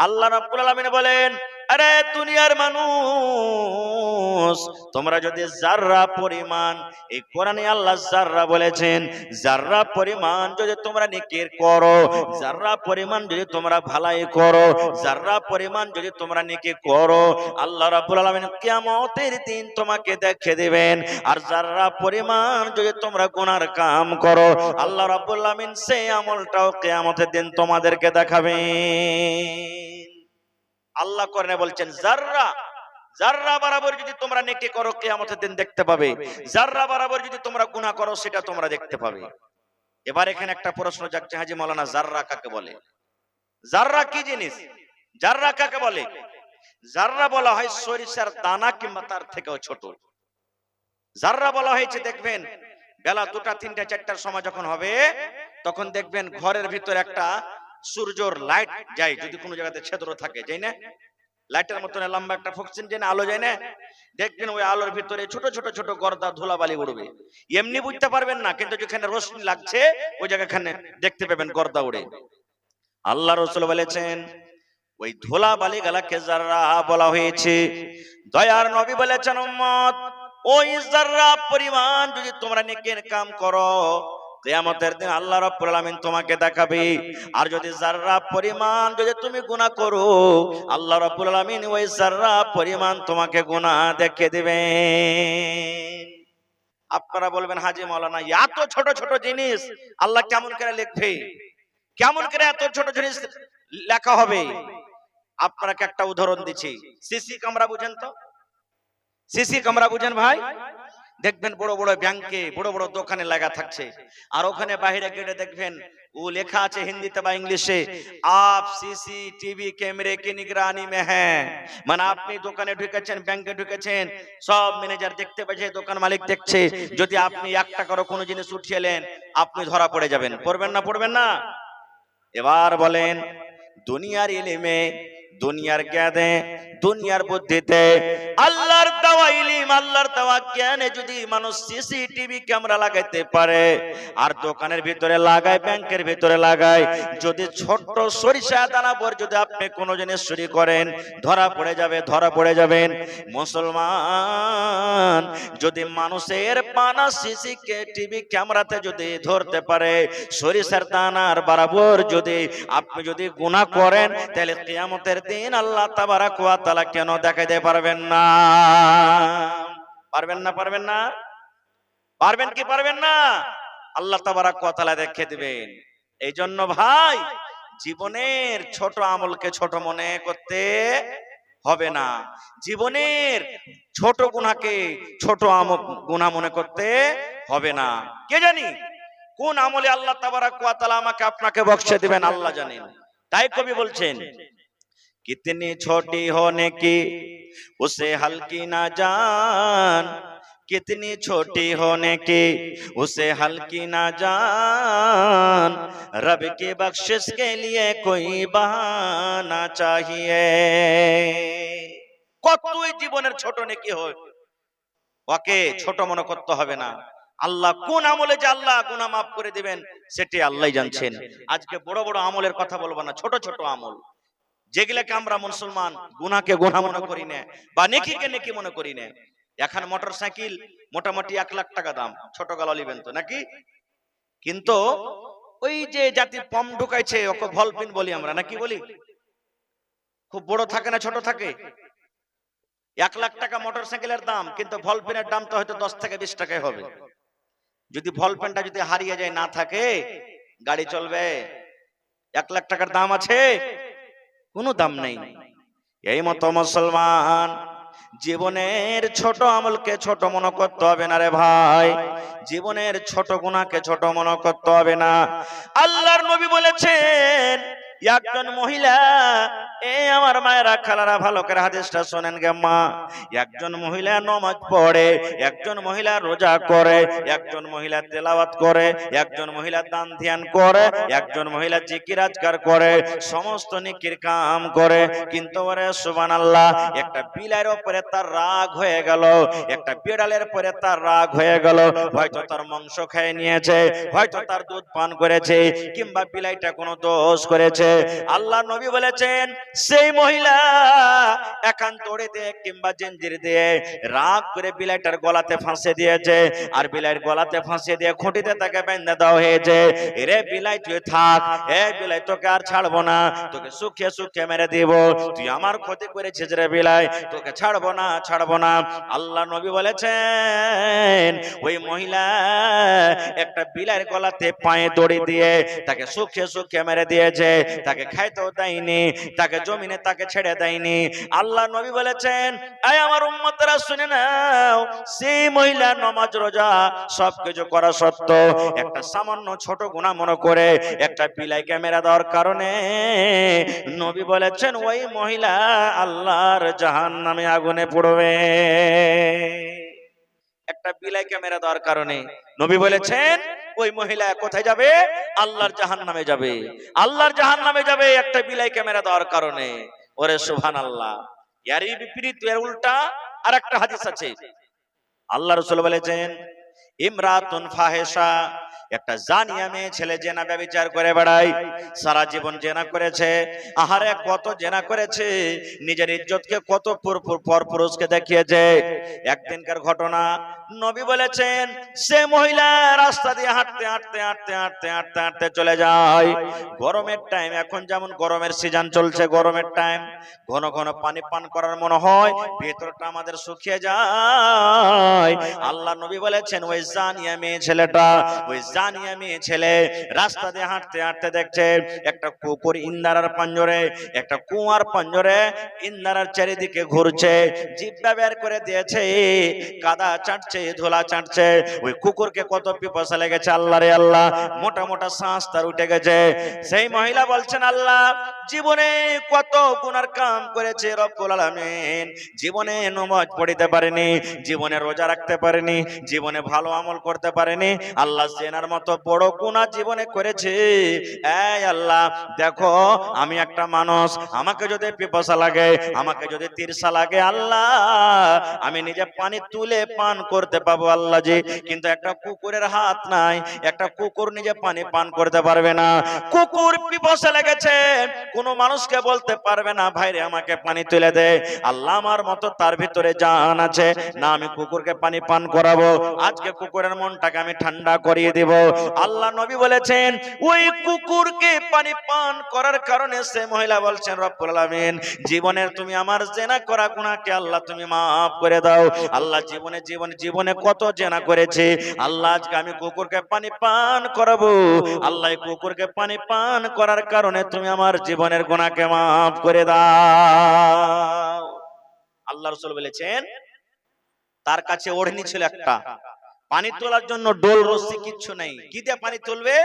আল্লাহ রাব্বুল আলামিন বলেন, আরে দুনিয়ার মানুষ, তোমরা যদি জাররা পরিমাণ, এই কোরআনে আল্লাহ জাররা বলেছেন, জাররা পরিমাণ যদি তোমরা নেকির করো, জাররা পরিমাণ যদি তোমরা ভালাই করো, জাররা পরিমাণ যদি তোমরা নেকি করো, আল্লাহ রাব্বুল আলামিন কিয়ামতের দিন তোমাকে দেখে দিবেন। আর জাররা পরিমাণ যদি তোমরা গুনার কাম করো, আল্লাহ রাব্বুল আলামিন সেই আমলটাও কিয়ামতের দিন তোমাদেরকে দেখাবেন। আল্লাহ কোরআনে বলছেন জাররা, জাররা বরাবর যদি তোমরা নেকি করো কিয়ামতের দিন দেখতে পাবে, জাররা বরাবর যদি তোমরা গুনাহ করো সেটা তোমরা দেখতে পাবে। এবার এখানে একটা প্রশ্ন জাগছে, হাজী মাওলানা জাররা কাকে বলে? জাররা কি জিনিস? জাররা কাকে বলে? জাররা বলা হয় সরিষার দানা কিংবা তার থেকেও ছোট। জাররা বলা হয়েছে, দেখবেন বেলা 2টা 3টা 4টার সময় যখন হবে, তখন দেখবেন ঘরের ভিতরে একটা সূর্যর লাইট যায়, যদি কোনো জায়গাতে ছিদ্র থাকে, যাই না, লাইটের মতন লম্বা একটা ফোকসিন যে আলো যায় না, দেখবেন ওই আলোর ভিতরে ছোট ছোট ছোট গর্দা ধুলাবালি উড়বে। এমনি বুঝতে পারবেন না, কিন্তু যেখানে রোশনি লাগছে ওই জায়গাখানে দেখতে পাবেন গর্দা উড়ে। আল্লাহ রাসূল বলেছেন ওই ধুলাবালি গালাকে জাররা বলা হয়েছে। দয়ার নবী বলেছেন, উম্মত, ওই জাররা পরিমাণ যদি তোমরা নেকের কাম করো, কিয়ামতের দিন আল্লাহ রাব্বুল আলামিন তোমাকে দেখাবে। আর যদি জাররা পরিমাণ যদি তুমি গুনাহ করো, আল্লাহ রাব্বুল আলামিন ওই জাররা পরিমাণ তোমাকে গুনাহ দেখিয়ে দিবেন। আপনারা বলবেন, হাজী মাওলানা এত ছোট ছোট জিনিস আল্লাহ কেমন করে লিখবে, কেমন করে এত ছোট জিনিস লেখা হবে? আপনাকে একটা উদাহরণ দিচ্ছি। সিসি ক্যামেরা বুঝেন তো? সিসি ক্যামেরা বুঝেন ভাই? দেখবেন বড় বড় ব্যাংকে বড় বড় দোকানে লাগা থাকছে, আর ওখানে বাইরে গেটে দেখবেন ও লেখা আছে হিন্দিতে বা ইংলিশে, আপ সিসিটিভি ক্যামেরে কি নিগরানি মে হ্যাঁ। মানে আপনি দোকানে ঢুকেছেন, ব্যাংকে ঢুকেছেন, সব ম্যানেজার দেখতে পাচ্ছে, দোকান মালিক দেখছে, যদি আপনি 1 টাকারও কোনো জিনিস উঠিয়েলেন আপনি ধরা পড়ে যাবেন। পড়বেন না? পড়বেন না? এবার বলেন, দুনিয়ার ইলমে, দুনিয়ার জ্ঞানে, দুনিয়ার বুদ্ধিতে, আল্লাহর দেওয়া ইলম, আল্লাহর দেওয়া জ্ঞানে যদি মানুষ সিসিটিভি ক্যামেরা লাগাইতে পারে, আর দোকানের ভিতরে লাগায়, ব্যাংকের ভিতরে লাগায়, যদি ছোট্ট সরিষা দানা ভর যদি আপনি কোনো জিনিস চুরি করেন, ধরা পড়ে যাবে, ধরা পড়ে যাবেন। মুসলমান যদি মানুষের পানা সিসিটিভি ক্যামেরাতে যদি ধরতে পারে, সরিষার দানার বরাবর যদি আপনি যদি গুনাহ করেন, তাহলে কিয়ামতের দিন আল্লাহ তাবারক ওয়া তাআলা কেন দেখাইতে পারবেন না? পারবেন না? পারবেন না? পারবেন কি পারবেন না? আল্লাহ তাবারক ওয়া তাআলা দেখিয়ে দিবেন। এই জন্য ভাই, জীবনের ছোট আমলকে ছোট মনে করতে হবে না, জীবনের ছোট গুনাহকে ছোট গুনাহ মনে করতে হবে না। কে জানি কোন আমলে আল্লাহ তাবারক ওয়া তাআলা আমাকে আপনাকে বখশে দিবেন, আল্লাহ জানেন। তাই কবি বলছেন, कितनी छोटी होने की उसे हल्की ना जान, कितनी छोटी होने की उसे हल्की ना जान, रब की बख्शिश के लिए कोई बहाना चाहिए। কতই জীবনের ছোট নেকি হয়, ওকে ছোট মনে করতে হবে না। আল্লাহ কোন আমলে যে আল্লাহ গুনাহ মাফ করে দিবেন সেটি আল্লাহই জানছেন। আজকে বড় বড় আমলের কথা বলবো না, ছোট ছোট আমল যেগুলোকে আমরা মুসলমান গুনাহকে গুনাহ মনে করি না, বা নেকিকে নেকি মনে করি না। এখন মোটরসাইকেল মোটামুটি 1 লাখ টাকা দাম, ছোট গালা লিবেন তো নাকি? কিন্তু ওই যে জাতি পম ঢুকাইছে ওকে ভলপিন বলি আমরা, নাকি বলি? খুব বড় থাকে না ছোট থাকে? 1 লাখ টাকা মোটরসাইকেলের দাম, কিন্তু ভলপিনের দাম তো হয়তো 10 থেকে 20 টাকায় হবে। যদি ভলপেনটা যদি হারিয়ে যায়, না থাকে, গাড়ি চলবে? 1 লাখ টাকার দাম আছে? কোনো দাম নেই। এই মতো মুসলমান জীবনের ছোট আমলকে ছোট মনে করতে হবে না রে ভাই, জীবনের ছোট গুনাহকে ছোট মনে করতে হবে না। আল্লাহর নবী বলেছেন, একজন মহিলা, এই আমার মায়েরা খালারা ভালো করে হাদিসটা শুনেন গে মা, একজন মহিলা নামাজ পড়ে, একজন মহিলা রোজা করে, একজন মহিলা তেলাওয়াত করে, একজন মহিলা দান ধ্যান করে, একজন মহিলা জিকির আজকার করে, সমস্ত নেকির কাম করে, কিন্তু ওরে সুবহানাল্লাহ, একটা বিলাইয়ের উপরে তার রাগ হয়ে গেল, একটা বিড়ালের উপরে তার রাগ হয়ে গেল, হয়তো তার মাংস খেয়ে নিয়েছে, হয়তো তার দুধ পান করেছে, কিংবা বিলাইটা কোনো দোষ করেছে। আল্লাহ নবী বলেছেন, বলেছেন সেই মহিলা একান দড়ি দিয়ে কিংবা জঞ্জির দিয়ে রাগ করে বিলাইটার গলাতে ফাঁসে দিয়েছে, আর বিলাইয়ের গলাতে ফাঁসে দিয়ে খুঁটিতে তাকে বেঁধে দেওয়া হয়েছে। এরে বিলাই তুই থাক, এ বিলাই তোকে আর ছাড়বো না, তোকে সুখে সুখে মেরে দিব, তুই আমার ক্ষতি করেছিস রে বিলাই, তোকে ছাড়বো না ছাড়বো না। আল্লাহ নবী বলেছেন ওই মহিলা একটা বিলাইয়ের গলাতে পায়ে দড়ি দিয়ে তাকে সুখে সুখে মেরে দিয়েছে, তাকে খাইতেও দেয়নি, তাকে জমিনে তাকে ছেড়ে দেয়নি। আল্লাহ নবী বলেছেন এই আমার উম্মতরা শুনে নাও, সেই মহিলা নামাজ রোজা সবকিছু করা সত্ত্বেও একটা সামান্য ছোট গুনাহ মনে করে একটা বিলাইকে মেরে দেওয়ার কারণে নবী বলেছেন ওই মহিলা আল্লাহর জাহান্নামে আগুনে পড়বে। একটা বিলাইকে মেরে দেওয়ার কারণে নবী বলেছেন ওই মহিলা কোথায় যাবে? আল্লাহর জাহান্নামে যাবে, আল্লাহর জাহান্নামে যাবে একটা বিলাইকে মেরে দেওয়ার কারণে। ওরে সুবহানাল্লাহ। এরই বিপরীত, এর উল্টা আর একটা হাদিস আছে। আল্লাহ রাসূল বলেছেন ইমরাতুন ফাহিশা, একটা জানিয়া মেয়ে ছেলে জেনা ব্যভিচার করে বেড়ায়, সারা জীবন জেনা করেছে, আহারে কত জেনা করেছে, নিজের ইজ্জতকে কত পর পুরুষকে দেখিয়েছে। একদিনকার ঘটনা, নবী বলেছেন সে মহিলা রাস্তা দিয়ে হাঁটতে হাঁটতে হাঁটতে হাঁটতে হাঁটতে হাঁটতে চলে যায়। গরমের টাইম, এখন যেমন গরমের সিজন চলছে, গরমের টাইম, ঘন ঘন পানি পান করার মনে হয়, ভেতরটা আমাদের শুকিয়ে যায়। আল্লাহ নবী বলেছেন ওই জানিয়া মেয়ে ছেলেটা, ওই জানিয়া মেয়ে ছেলে রাস্তা দিয়ে হাঁটতে হাঁটতে দেখছে একটা কুকুর ইন্দারার পাঞ্জরে, একটা কুয়ার পাঞ্জরে ইন্দারার চারিদিকে ঘুরছে, জিহ্বা বের করে দিয়েছে, কাদা চাটছে, ধুলা চাটছে। ওই কুকুরকে কত পিপাসা লেগেছে, আল্লাহ রে আল্লাহ, মোটা মোটা শ্বাস তার উঠে গেছে। সেই মহিলা বলছেন আল্লাহ জীবনে কত গুনার কাম করেছে রব্বুল আলামিন, জীবনে নামাজ পড়িতে পারেনি, জীবনে রোজা রাখতে পারেনি, জীবনে ভালো আমল করতে পারেনি, আল্লাহ জেনার মতো বড় গুনাহ জীবনে করেছে। এই আল্লাহ দেখো আমি একটা মানুষ, আমাকে যদি পিপাসা লাগে, আমাকে যদি তৃষা লাগে, আল্লাহ আমি নিজে পানি তুলে পান করতে পাবো আল্লাহ জি, কিন্তু একটা কুকুরের হাত নাই, একটা কুকুর নিজে পানি পান করতে পারবে না। কুকুর পিপাসা লেগেছে, কোন মানুষকে বলতে পারবে না ভাইরে আমাকে পানি তুলে দে, আল্লাহ আমার মতো তার ভিতরে জান আছে না, আমি কুকুরকে পানি পান করাবো, আজকে কুকুরের মনটাকে আমি ঠান্ডা করিয়ে দিব। আল্লাহ নবী বলেছেন ওই কুকুরকে পানি পান করার কারণে সে মহিলা বলছেন রব্বুল আলামিন জীবনের তুমি আমার জেনা করা গুনাহকে আল্লাহ তুমি মাফ করে দাও। আল্লাহ জীবনে জীবনে জীবনে কত জেনা করেছে, আল্লাহ আজকে আমি কুকুরকে পানি পান করাবো, আল্লাহ কুকুরকে পানি পান করার কারণে তুমি আমার জীবনের গুনাহকে মাফ করে দাও। আল্লাহ রাসূল বলেছেন তার কাছে ওড়নি ছিল একটা, পানি তোলার জন্য ডোল রশি কিচ্ছু নেই, কি দিয়ে পানি তুলবে?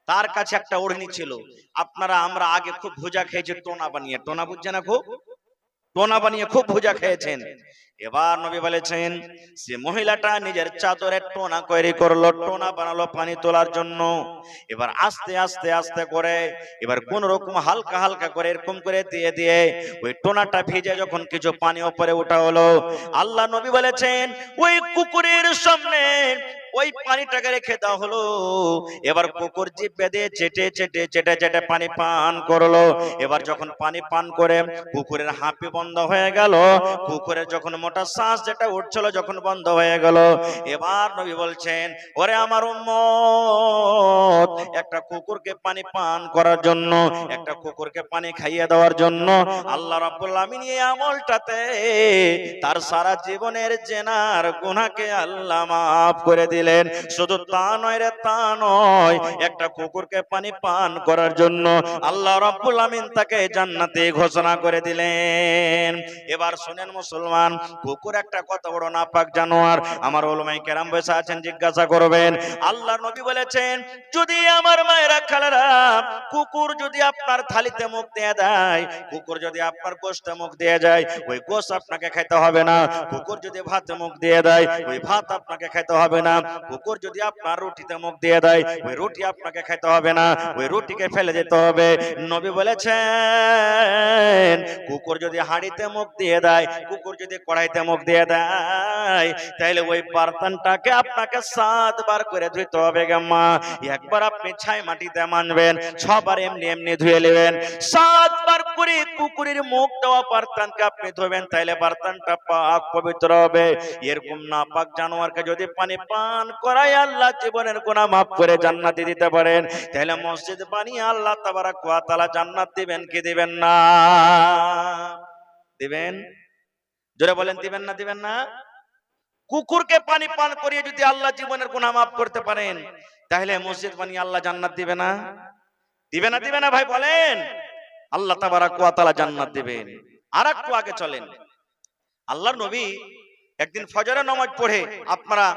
তার কাছে একটা ওড়নি ছিল। আপনারা আমরা আগে খুব ভুজা খেয়েছি টোনা বানিয়ে, টোনা বুঝছে না, খুব টোনা বানিয়ে খুব ভুজা খেয়েছেন। এবার নবী বলেছেন সে মহিলাটা নিজের চাদরে টোনা তৈরি করলো, টোনা বানালো পানি তোলার জন্য। এবার আস্তে আস্তে আস্তে করে, এবার কোন রকম হালকা হালকা করে এরকম করে দিয়ে দিয়ে ওই টোনাটা ভিজে যখন কিছু পানি উপরে ওঠা হলো, আল্লাহ নবী বলেছেন ওই কুকুরের সামনে ওই পানিটাকে রেখে দেওয়া হলো। এবার কুকুর জিভ বেঁধে চেটে চেটে চেটে চেটে পানি পান করলো। এবার যখন পানি পান করে কুকুরের হাঁপি বন্ধ হয়ে গেল, কুকুরের যখন মোটা শ্বাস যেটা উঠছিল যখন বন্ধ হয়ে গেল, এবার নবী বলছেন ওরে আমার উম্মত, একটা কুকুরকে পানি পান করার জন্য, একটা কুকুরকে পানি খাইয়ে দেওয়ার জন্য আল্লাহ রাব্বুল আলামিন এই আমলটাতে তার সারা জীবনের জেনার গুনাহকে আল্লাহ মাফ করে দিলেন। শুধু তা নয় রে, তা নয়, একটা কুকুরকে পানি পান করার জন্য আল্লাহ রাব্বুল আলামিন তাকে জান্নাতে ঘোষণা করে দিলেন। এবার শুনেন মুসলমান, কুকুর একটা কত বড় নাপাক জানোয়ার, আমার উলামায়ে কেরাম বসে আছেন জিজ্ঞাসা করবেন। আল্লাহ নবী বলেছেন যদি আমার মায়েরা খালারা কুকুর যদি আপনার থালিতে মুখ দিয়ে দেয়, কুকুর যদি আপনার গোশতে মুখ দিয়ে যায়, ওই গোশত আপনাকে খেতে হবে না। কুকুর যদি ভাতে মুখ দিয়ে দেয়, ওই ভাত আপনাকে খেতে হবে না। কুকুর যদি আপনার রুটিতে মুখ দিয়ে দেয়, ওই রুটি আপনাকে খেতে হবে না, ওই রুটিকে ফেলে দিতে হবে। নবী বলেছেন কুকুর যদি হাঁড়িতে মুখ দিয়ে দেয়, কুকুর যদি কড়াইতে মুখ দিয়ে দেয়, তাহলে ওই বার্তানটাকে আপনাকে 7 বার করে ধুইতে হবে গে মা। একবার আপনি ছাই মাটিতে মানবেন, 6 বার এমনি এমনি ধুয়ে নেবেন, 7 বার করে কুকুরের মুখ দেওয়া বার্তানকে আপনি ধোবেন, তাইলে বার্তানটা পাক পবিত্র হবে। এরকম নাপাক জানোয়ারকে যদি পানি পান করায় আল্লাহ জীবনের গুনাহ মাফ করে জান্নাতে দিতে পারেন, তাহলে মসজিদ বানিয়ে আল্লাহ তাবারাক ওয়া তাআলা জান্নাত দিবেন কি দিবেন না? দিবেন? জোরে বলেন দিবেন না দিবেন না? কুকুরকে পানি পান করিয়ে যদি আল্লাহ জীবনের গুনাহ মাফ করতে পারেন, তাহলে মসজিদ বানিয়ে আল্লাহ জান্নাত দিবে না? দিবে না দিবে না ভাই বলেন? আল্লাহ তাবারাক ওয়া তাআলা জান্নাত দিবেন। আর একটু আগে চলেন, আল্লাহর নবী একদিন ফজরের নামাজ পড়ে, আপনারা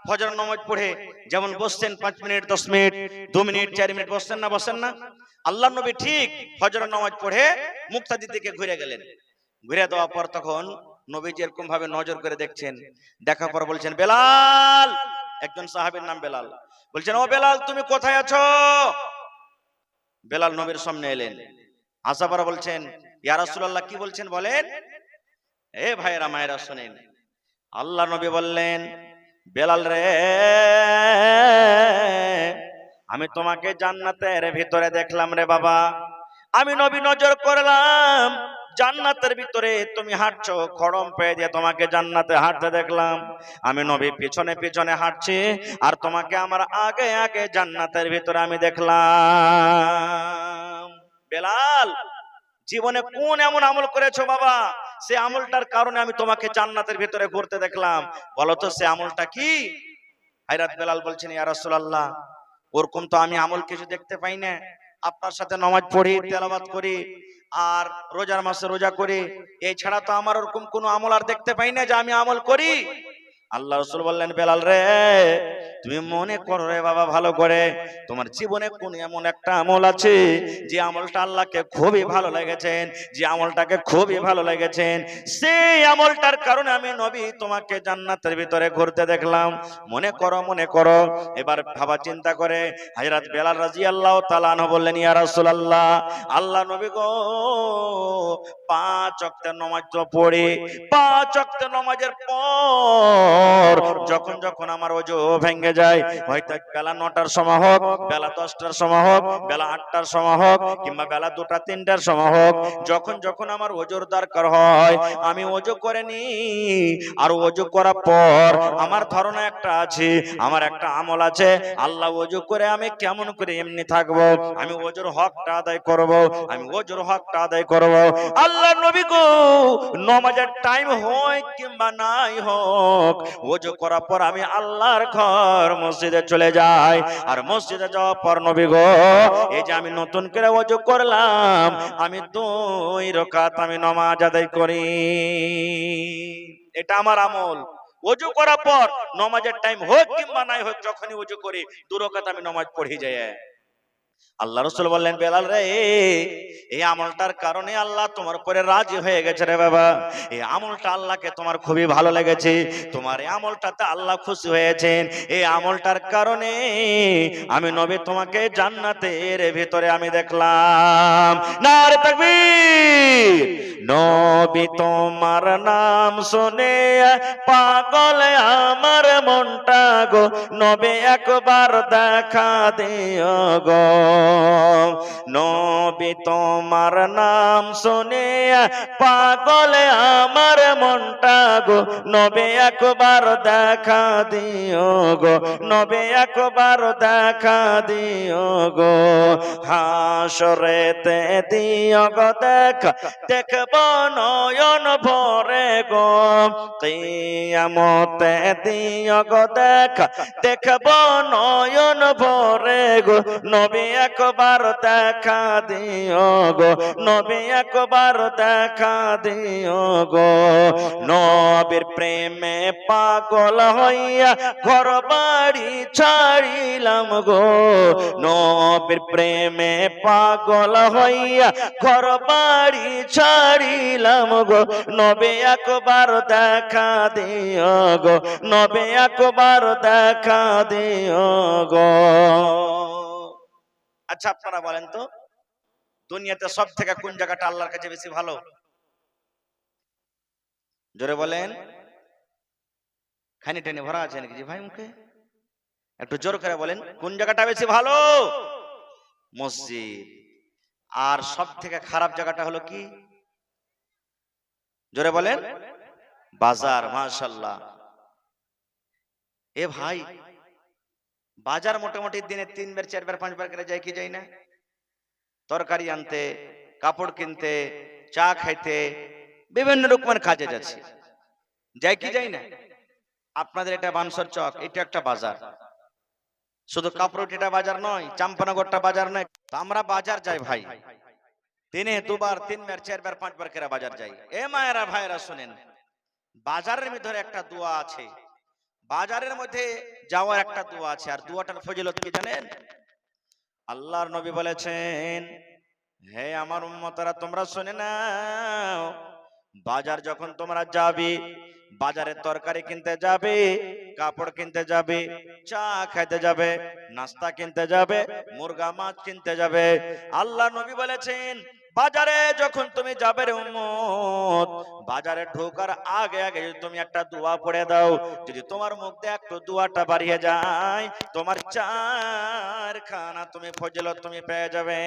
ফজরের নামাজ পড়ে যেমন বসছেন 5 মিনিট 10 মিনিট 2 মিনিট 4 মিনিট বসছেন না, বসেন না? আল্লাহর নবী ঠিক ফজরের নামাজ পড়ে মুক্তাদির দিকে ঘুরে গেলেন। ঘুরে দেওয়ার পর তখন নবীজি এরকম ভাবে নজর করে দেখছেন, দেখার পর বলছেন, বেলাল, একজন সাহাবীর নাম বেলাল, বলছেন, ও বেলাল তুমি কোথায় আছো? বেলাল নবীর সামনে এলেন, আসার পর বলছেন, ইয়া রাসূলুল্লাহ কি বলছেন বলেন? এ ভাইরা মায়েরা শুনেন, আল্লাহ নবী বললেন, বেলাল রে, আমি তোমাকে জান্নাতের ভিতরে দেখলাম রে বাবা। আমি নবী নজর করলাম, জান্নাতের ভিতরে তুমি হাঁটছো, খড়ম পেয়ে দিয়ে তোমাকে জান্নাতে হাঁটতে দেখলাম। আমি নবী পিছনে পিছনে হাঁটছি, আর তোমাকে আমার আগে আগে জান্নাতের ভিতরে আমি দেখলাম। বেলাল, জীবনে কোন এমন আমল করেছো বাবা, সে আমলটার কারণে আমি তোমাকে জান্নাতের ভিতরে ঘুরতে দেখলাম, বলো তো সে আমলটা কি? হযরত বেলাল বলছেন, ইয়া রাসূলুল্লাহ, ওরকম তো আমি আমল কিছু দেখতে পাই না। আপনার সাথে নামাজ পড়ি, তেলাওয়াত করি, আর রোজার মাসে রোজা করি, এই ছাড়া তো আমার ওরকম কোনো আমল আর দেখতে পাই না যে আমি আমল করি। আল্লাহ রাসূল বললেন, বেলাল রে, তুমি মনে করো রে বাবা ভালো করে, তোমার জীবনে কোন এমন একটা আমল আছে যে আমলটা আল্লাহকে খুবই ভালো লেগেছেন, যে আমলটাকে খুবই ভালো লেগেছেন, সেই আমলটার কারণে আমি নবী তোমাকে জান্নাতের ভিতরে ঘুরতে দেখলাম। মনে করো মনে করো। এবার ভাবা চিন্তা করে হযরত বেলাল রাদিয়াল্লাহু তাআলা আনহু বললেন, ইয়া রাসূলুল্লাহ, আল্লাহ নবী গো, 5 ওয়াক্তের নামাজ তো পড়ি, 5 ওয়াক্তের নামাজের পর যখন যখন আমার ওযু ভেঙে যায়, হয়তো বেলা 9টার সময় হোক, বেলা 10টার সময় হোক, বেলা 8টার সময় হোক, কিংবা বেলা 2টা 3টার সময় হোক, যখন যখন আমার ওযুর দরকার হয় আমি ওযু করে নি। আর ওযু করার পর আমার ধারণা একটা আছে, আমার একটা আমল আছে, আল্লাহ ওযু করে আমি কেমন করে এমনি থাকবো, আমি ওযুর হকটা আদায় করব, আমি ওযুর হকটা আদায় করব। আল্লাহর নবী গো, নামাজের টাইম হয় কিংবা নাই হোক, ওযু করার পর আমি আল্লাহর ঘর মসজিদে চলে যাই। আর মসজিদে যাওয়ার পর নবী গো, এই যে আমি নতুন করে ওযু করলাম, আমি 2 রাকাত আমি নামাজ আদায় করি। এটা আমার আমল। ওযু করার পর নামাজের টাইম হোক কিংবা নাই হোক, যখনই ওযু করি 2 রাকাত আমি নামাজ পড়ে যাই। আল্লাহ রাসূল বললেন, বেলাল রে, এই আমলটার কারণে আল্লাহ তোমার উপরে রাজি হয়ে গেছে রে বাবা। এই আমলটা আল্লাহকে তোমার খুবই ভালো লেগেছে, তোমার এই আমলটাতে আল্লাহ খুশি হয়েছেন। এই আমলটার কারণে আমি নবী তোমাকে জান্নাতের ভিতরে আমি দেখলাম। নারে তাকবীর! নবী তোমার নাম শুনে পাগল আমার মনটা গো, নবী একবার দেখা দিও গো। নবী তোমার নাম শুনে পাগল আমার মনটা গো, নবী একবার দেখা দিও গো, নবী একবার দেখা দিও গো। হাসরেতে দিও গো দেখা, দেখব নয়ন ভরে গো। কিয়ামতে দিও গো দেখা, দেখব নয়ন ভরে গো। নবী একবার দেখা দিও গো, নবী একবার দেখা দিও গো। নবীর প্রেমে পাগল হইয়া ঘর বাড়ি ছাড়িলাম গো, নবীর প্রেমে পাগল হইয়া ঘর বাড়ি ছাড়িলাম গো। নবী একবার দেখা দিও গো, নবী একবার দেখা দিও গো। আচ্ছা আপনারা বলেন তো, দুনিয়াতে সব থেকে কোন জায়গাটা আল্লাহর কাছে বেশি ভালো? জোরে বলেন। খানি টেনে ভরা আছে নাকি জি ভাই মুখে? একটু জোর করে বলেন কোন জায়গাটা বেশি ভালো? মসজিদ। আর সব থেকে খারাপ জায়গাটা হলো কি? জোরে বলেন। বাজার। মাশাআল্লাহ। এ ভাই, বাজার মোটামুটি দিনে 3 বার 4 বার 5 বার করে যায় কি যায় না? তরকারি আনতে, কাপড় কিনতে, চা খাইতে, বিভিন্ন রকমের কাজে যাচ্ছে, যাই কি যাই না? আপনাদের এটা বানসর চক, এটা একটা বাজার। শুধু কাপড়টিটা বাজার নয়, চাম্পানগরটা বাজার নয়, তো আমরা বাজার যাই ভাই, দিনে 2 বার 3 বার 4 বার 5 বার করে বাজার যাই। এ মায়েরা ভাইরা শুনেন, বাজারের ভিতরে একটা দোয়া আছে, বাজারের মধ্যে যাওয়ার একটা দোয়া আছে, আর দোয়াটার ফজিলত কি জানেন? আল্লাহর নবী বলেছেন, হে আমার উম্মতরা তোমরা শুনে নাও, বাজার যখন তোমরা যাবে, বাজারে তরকারি কিনতে যাবে, কাপড় কিনতে যাবে, চা খাইতে যাবে, নাস্তা কিনতে যাবে, মুরগা মাছ কিনতে যাবে, আল্লাহ নবী বলেছেন বাজারে যখন তুমি যাবে রে উম্মত, বাজারে ঢোকার আগে আগে যদি তুমি একটা দোয়া পড়ে দাও, যদি তোমার মুখ দিয়ে একটু দোয়াটা বাড়িয়ে যায়, তোমার 4 খানা তুমি ফজিলত তুমি পেয়ে যাবে।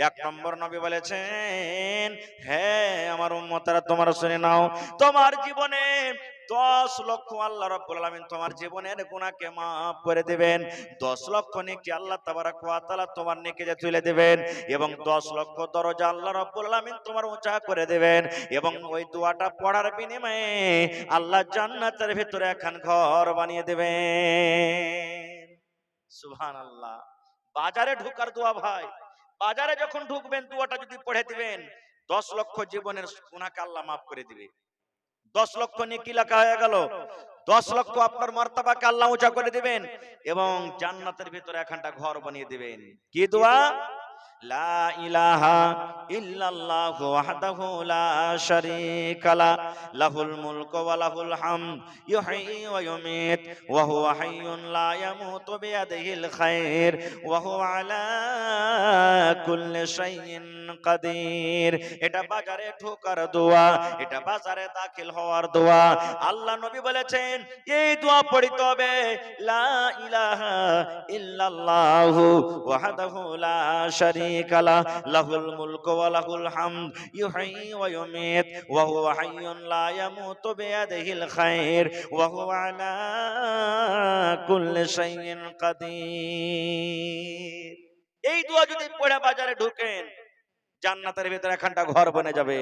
1 নম্বর নবী বলেছেন, হ্যাঁ আমার উম্মতরা তোমরা শুনে নাও, তোমার জীবনে 10 লক্ষ আল্লাহ রাব্বুল আলামিন তোমার জীবনের গুনাহকে maaf করে দিবেন, 10 লক্ষ নেকি আল্লাহ তাবারাক ওয়া তাআলা তোমার নেকিতে তুলে দিবেন, এবং 10 লক্ষ দরজা আল্লাহ রাব্বুল আলামিন তোমার উঁচা করে দিবেন, এবং ওই দোয়াটা পড়ার বিনিময়ে আল্লাহ জান্নাতের ভিতরে একখান ঘর বানিয়ে দিবেন। সুবহানাল্লাহ। বাজারে ঢোকার দোয়া ভাই, বাজারে যখন ঢুকবেন দোয়াটা যদি পড়ে দিবেন, 10 লক্ষ জীবনের গুনাহকে আল্লাহ maaf করে দিবে। 10 লক্ষ নেকি লেখা হয়ে গেল, 10 লক্ষ আপনার মর্তবাকে আল্লাহ উঁচা করে দিবেন, এবং জান্নাতের ভিতরে একখানটা ঘর বানিয়ে দিবেন। কি দোয়া? লা ইলাহা ইল্লাল্লাহু ওয়াহদাহু লা শারীকা লা, লাহুল মুলকু ওয়া লাহুল হামদ, ইউহয়ী ওয়া ইউমীত, ওয়া হুয়া হাইয়্যুন লা ইয়ামুতু বিয়াদিহিল খায়র, ওয়া হুয়া আলা কুল্লি শাইইন কাদির। এটা বাজারে ঢোকার দোয়া, এটা বাজারে দাখিল হওয়ার দোয়া। আল্লাহ নবী বলেছেন এই দোয়া পড়তে হবে, লা ইলাহা ইল্লাল্লাহু ওয়াহদাহু লা শারীকা লা, লাহুল মুলকু ওয়া লাহুল হামদ, ইউহয়ী ওয়া ইউমীত, ওয়া হুয়া হাইয়্যুন লা ইয়ামুতু বিয়াদিহিল খায়র, ওয়া হুয়া আলা কুল্লি শাইইন কাদির। এই দোয়া যদি পড়ে বাজারে ঢোকেন, জান্নাতের ভিতরে একখানটা ঘর বনে যাবে।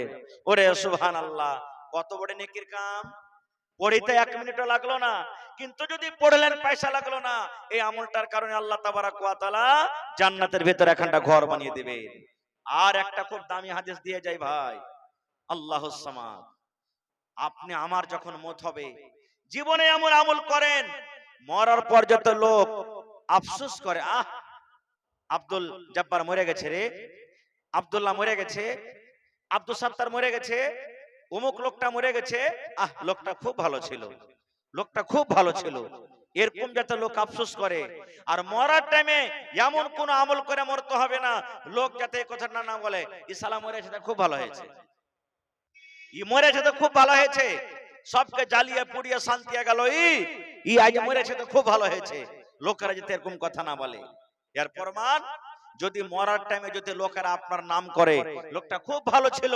ওরে সুবহানাল্লাহ, কত বড় নেকির কাম! পড়িতে 1 মিনিটও লাগলো না, কিন্তু যদি পড়লেন পয়সা লাগলো না, এই আমলটার কারণে আল্লাহ তাবারাক ওয়া তাআলা জান্নাতের ভিতরে একখানটা ঘর বানিয়ে দিবে। আর একটা খুব দামি হাদিস দিয়ে যাই ভাই, আল্লাহুস সামাদ। আপনি আমার যখন মত হবে, জীবনে এমন আমল করেন, মরার পর যত লোক আফসোস করে, আব্দুল জব্বার মরে গেছে রে, আব্দুল্লাহ মরে গেছে, আব্দুল সাত্তার মরে গেছে, অমুক লোকটা মরে গেছে, লোকটা খুব ভালো ছিল, লোকটা খুব ভালো ছিল, এরকম যাতে লোক আফসোস করে। আর মরার টাইমে এমন কোন আমল করে মরতে হবে না, লোক যাতে এই কথাটা না বলে ইসালা মরেছে তা খুব ভালো হয়েছে, ই মরেছে তো খুব ভালো হয়েছে, সবকে জ্বালিয়ে পুড়িয়ে শান্তি গেল, ই আজ মরেছে তো খুব ভালো হয়েছে, লোকেরা যাতে এরকম কথা না বলে। এর প্রমাণ, যদি মরার টাইমে যদি লোকেরা আপনার নাম করে লোকটা খুব ভালো ছিল,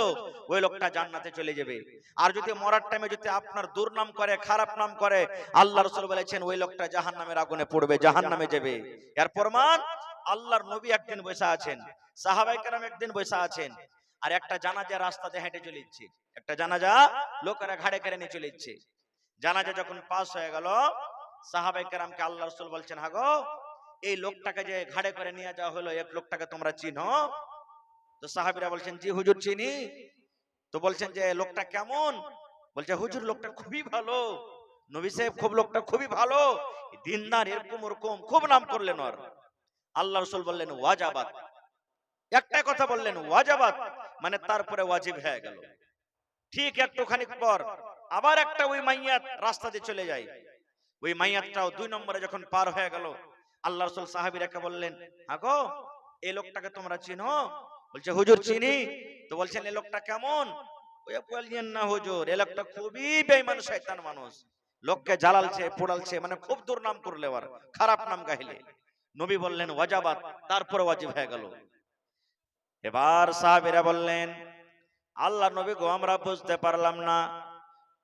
ওই লোকটা জান্নাতে চলে যাবে। আর যদি মরার টাইমে যদি আপনার দুর্নাম করে, খারাপ নাম করে, আল্লাহ রাসূল বলেছেন ওই লোকটা জাহান্নামের আগুনে পড়বে, জাহান্নামে যাবে। এর প্রমাণ, আল্লাহর নবী একদিন বসে আছেন, সাহাবায়ে কেরাম একদিন বসে আছেন, আর একটা জানাজা রাস্তাতে হেঁটে চলে যাচ্ছে, একটা জানাজা লোকেরা ঘাড়ে করে নিয়ে চলে যাচ্ছে। জানাজা যখন পাস হয়ে গেল, সাহাবায়ে কেরামকে আল্লাহ রাসূল বলছেন, হাগো এই লোকটাকে যে ঘাড়ে করে নিয়ে যাওয়া হলো, এক লোকটাকে তোমরা চিনো? তো সাহাবীরা বলছেন জি হুজুর চিনি। তো বলছেন যে লোকটা কেমন? বলছে হুজুর লোকটা খুবই ভালো, নবী সাহেব খুব লোকটা খুবই ভালো, দিনদার, এরকম ওরকম খুব নাম করলেন ওর। আল্লাহ রাসূল বললেন ওয়াজাবাত, একটা কথা বললেন ওয়াজাবাত, মানে তারপরে ওয়াজিব হয়ে গেল। ঠিক একটুখানি পর আবার একটা ওই মাইয়াত রাস্তা দিয়ে চলে যায়, ওই মাইয়াতটাও 2 নম্বরে যখন পার হয়ে গেল, আল্লাহ রাসূল সাহাবীরাকে বললেন, আগো এই লোকটাকে তোমরা চিনো? বলছে হুজুর চিনি। তো বলছেন এই লোকটা কেমন? ওই বললেন না হুজুর, এ লোকটা খুবই বেঈমান শয়তান মানুষ, লোককে জ্বালালছে পোড়ালছে, মানে খুব দুর্নাম করলে, আর খারাপ নাম গাইলে। নবী বললেন ওয়াজাবাত, তারপর ওয়াজিব হয়ে গেল। এবার সাহাবীরা বললেন আল্লাহ নবী গো, আমরা বুঝতে পারলাম না,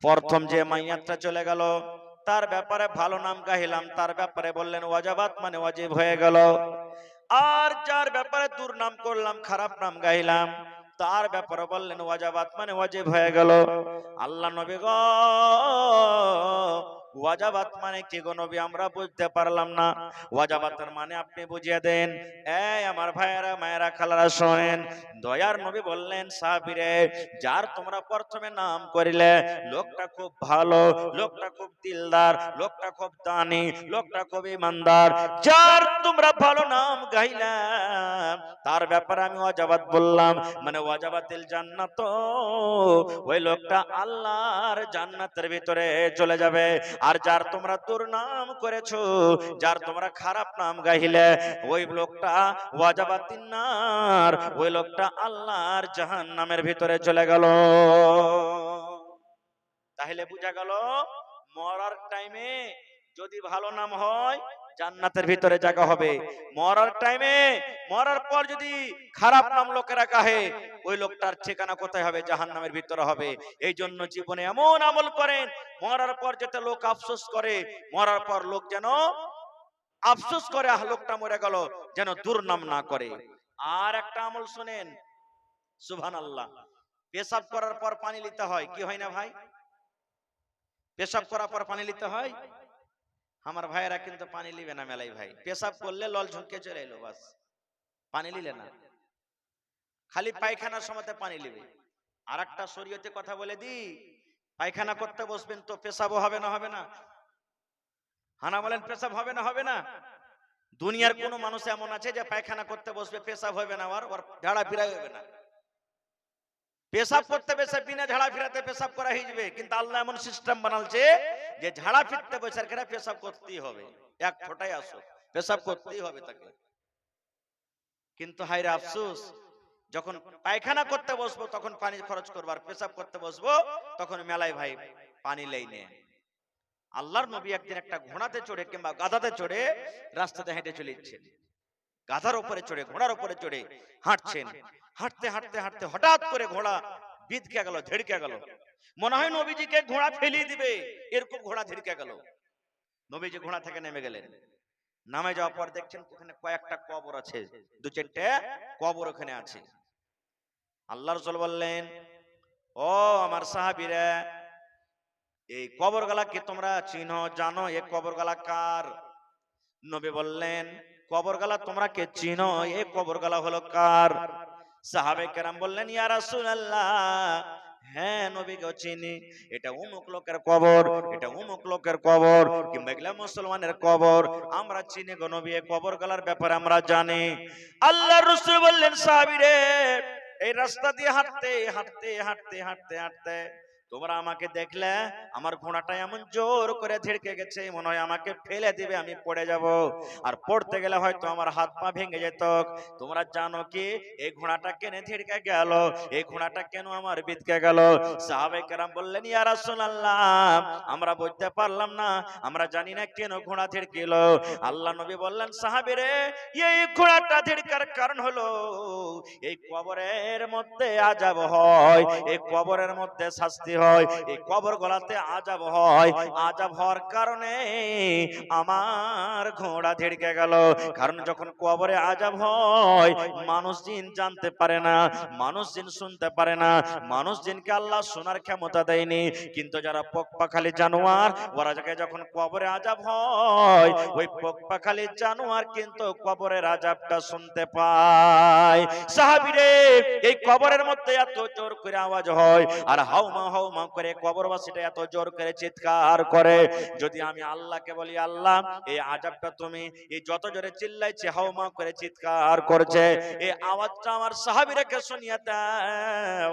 প্রথম যে মাইয়াতটা চলে গেল তার ব্যাপারে ভালো নাম গাইলাম, তার ব্যাপারে বললেন ওয়াজাবাত মানে ওয়াজিব হয়ে গেল, আর যার ব্যাপারে দুর্নাম করলাম খারাপ নাম গাইলাম তার ব্যাপারে বললেন ওয়াজাবাত মানে ওয়াজিব হয়ে গেল। আল্লাহ নবী গো, ওয়াজাবাত মানে কি গো নবী, আমরা বুঝতে পারলাম না, ওয়াজাবাতের মানে আপনি বুঝিয়ে দেন। এই আমার ভাইয়েরা মায়েরা খালারা শোনেন, দয়ার নবী বললেন সাহাবীরে, যার তোমরা প্রথমে নাম করিলে লোকটা খুব ভালো, লোকটা খুব দিলদার, লোকটা খুব দানি, লোকটা খুব ইমানদার, যার তোমরা ভালো নাম গাইলাম তার ব্যাপারে আমি ওয়াজাবাত বললাম, মানে ওয়াজাবাতিল জান্নাত, ওই লোকটা আল্লাহর জান্নাতের ভিতরে চলে যাবে। আর যার তোমরা দুর্নাম করেছো, যার তোমরা খারাপ নাম গাইলে, ওই লোকটা ওয়াজাবাতিন নার, ওই লোকটা আল্লাহর জাহান্নামের ভিতরে চলে গেল। তাহলে বুঝা গেল মরার টাইমে যদি ভালো নাম হয় জান্নাতের ভিতরে জায়গা হবে, মরার টাইমে, মরার পর যদি খারাপ নাম লোকেরা গাহে ওই লোকটার ঠিকানা কোথায় হবে? জাহান্নামের ভিতরে হবে। এই জন্য জীবনে এমন আমল করেন মরার পর যাতে লোক আফসোস করে, মরার পর লোক যেন আফসোস করে আহ লোকটা মরে গেল, যেন দুর্নাম না করে। আর একটা আমল শুনেন, সুবহানাল্লাহ, পেশাব করার পর পানি নিতে হয়, কি হয় না ভাই? পেশাব করার পর পানি নিতে হয়। আমার ভাইয়েরা কিন্তু পানি লিবে না মেলাই ভাই, পেশাব করলে লল ঝুঁকে চলে এলো, বাস পানি লিলে না, খালি পায়খানার সময়তে পানি লিবে। আর একটা শরীয়তে কথা বলে দি, পায়খানা করতে বসবেন তো পেশাবও হবে না? হবে না? হানা বলেন পেশাব হবে না? হবে না? দুনিয়ার কোন মানুষ এমন আছে যে পায়খানা করতে বসবে পেশাব হবে না, আর ওর ঝাড়া ফিরাই হবে না? পেশাব করতে বসে বিনা ঝাড়া ফিরাতে পেশাব করা হয়ে যাবে, কিন্তু আল্লাহ এমন সিস্টেম বানালছে যে ঝাড়া ফিরতে বসে কেন পেশাব করতেই হবে, এক ফোঁটাই আসো পেশাব করতেই হবে তাকে। কিন্তু হায়রে আফসোস, যখন পায়খানা করতে বসবো তখন পানি খরচ করবো, আর পেশাব করতে বসবো তখন মেলায় ভাই পানি লেই নে। আল্লাহর নবী একদিন একটা ঘোড়াতে চড়ে কিংবা গাধাতে চড়ে রাস্তাতে হেঁটে চলে যাচ্ছেন, গাধার উপরে চড়ে ঘোড়ার উপরে চড়ে হাঁটছেন, হাঁটতে হাঁটতে হাঁটতে হঠাৎ করে ঘোড়া বিধকে গেল, ঝেড়কে গেল, মনে হয় নবীজিকে ঘোড়া ফেলিয়ে দিবে, এরকম ঘোড়া ঝেড়কে গেল। নবীজি ঘোড়া থেকে নেমে গেলেন, নামে যাওয়ার পর দেখছেন ওখানে কয়েকটা কবর আছে, দু চারটে কবর ওখানে আছে। আল্লাহ রাসূল বললেন, ও আমার সাহাবীরা, এই কবরগুলা কি তোমরা চিনো, জানো এই কবরগুলা কার? নবী বললেন, কবরগুলা তোমরা কে চিনো, এই কবরগুলা হলো কার? সাহাবে কেরাম বললেন, ইয়া রাসূলুল্লাহ, হ্যাঁ নবী গো চিনি, এটা অমুক লোকের কবর, এটা অমুক লোকের কবর, কিংবা এগুলা মুসলমানের কবর, আমরা চিনি গো নবী, এই কবরগুলার ব্যাপারে আমরা জানি। আল্লাহর রাসূল বললেন, সাহাবীরে, এই রাস্তা দিয়ে হাঁটতে হাঁটতে হাঁটতে হাঁটতে হাঁটতে তোমরা আমাকে দেখলে আমার ঘোড়াটা এমন জোর করে ঝেড়কে গেছে, মনে হয় আমাকে ফেলে দিবে, আমি পড়ে যাব, আর পড়তে গেলে হয়তো আমার হাত পা ভেঙে যেত। তোমরা জানো কি এই ঘোড়াটা কেন ঝেড়কে গেল, এই ঘোড়াটা কেন আমার বিধকে গেল? সাহাবায়ে কেরাম বললেন, ইয়া রাসূলুল্লাহ, আমরা বুঝতে পারলাম না, আমরা জানি না কেন ঘোড়া ঝেড়কিল। আল্লাহ নবী বললেন, সাহাবীরে, এই ঘোড়াটা ঝেড়কার কারণ হলো এই কবরের মধ্যে আযাব হয়, এই কবরের মধ্যে শাস্তি হয়, এই কবর গলাতে আযাব হয়, আযাব হওয়ার কারণে আমার ঘোড়া ঝেড়কে গেল। কারণ যখন কবরে আযাব হয় মানুষ জিন জানতে পারে না, মানুষ জিন শুনতে পারে না, মানুষ জিনকে আল্লাহ শোনার ক্ষমতা দেয়নি, কিন্তু যারা পোকপাখালি জানোয়ার ওরা যখন কবরে আযাব হয় ওই পোকপাখালি জানোয়ার কিন্তু কবরের আযাবটা শুনতে পায়। সাহাবীরে, এই কবরের মধ্যে এত জোর করে আওয়াজ হয় আর হাউমা হাউমা করে কবরবাসীটা এত জোর করে চিৎকার করে, যদি আমি আল্লাহকে বলি, আল্লাহ এই আযাবটা তুমি, এই যত জোরে চিল্লাইছে হাউমা করে চিৎকার করছে, এই আওয়াজটা আমার সাহাবীরাকে শুনিয়ে দাও,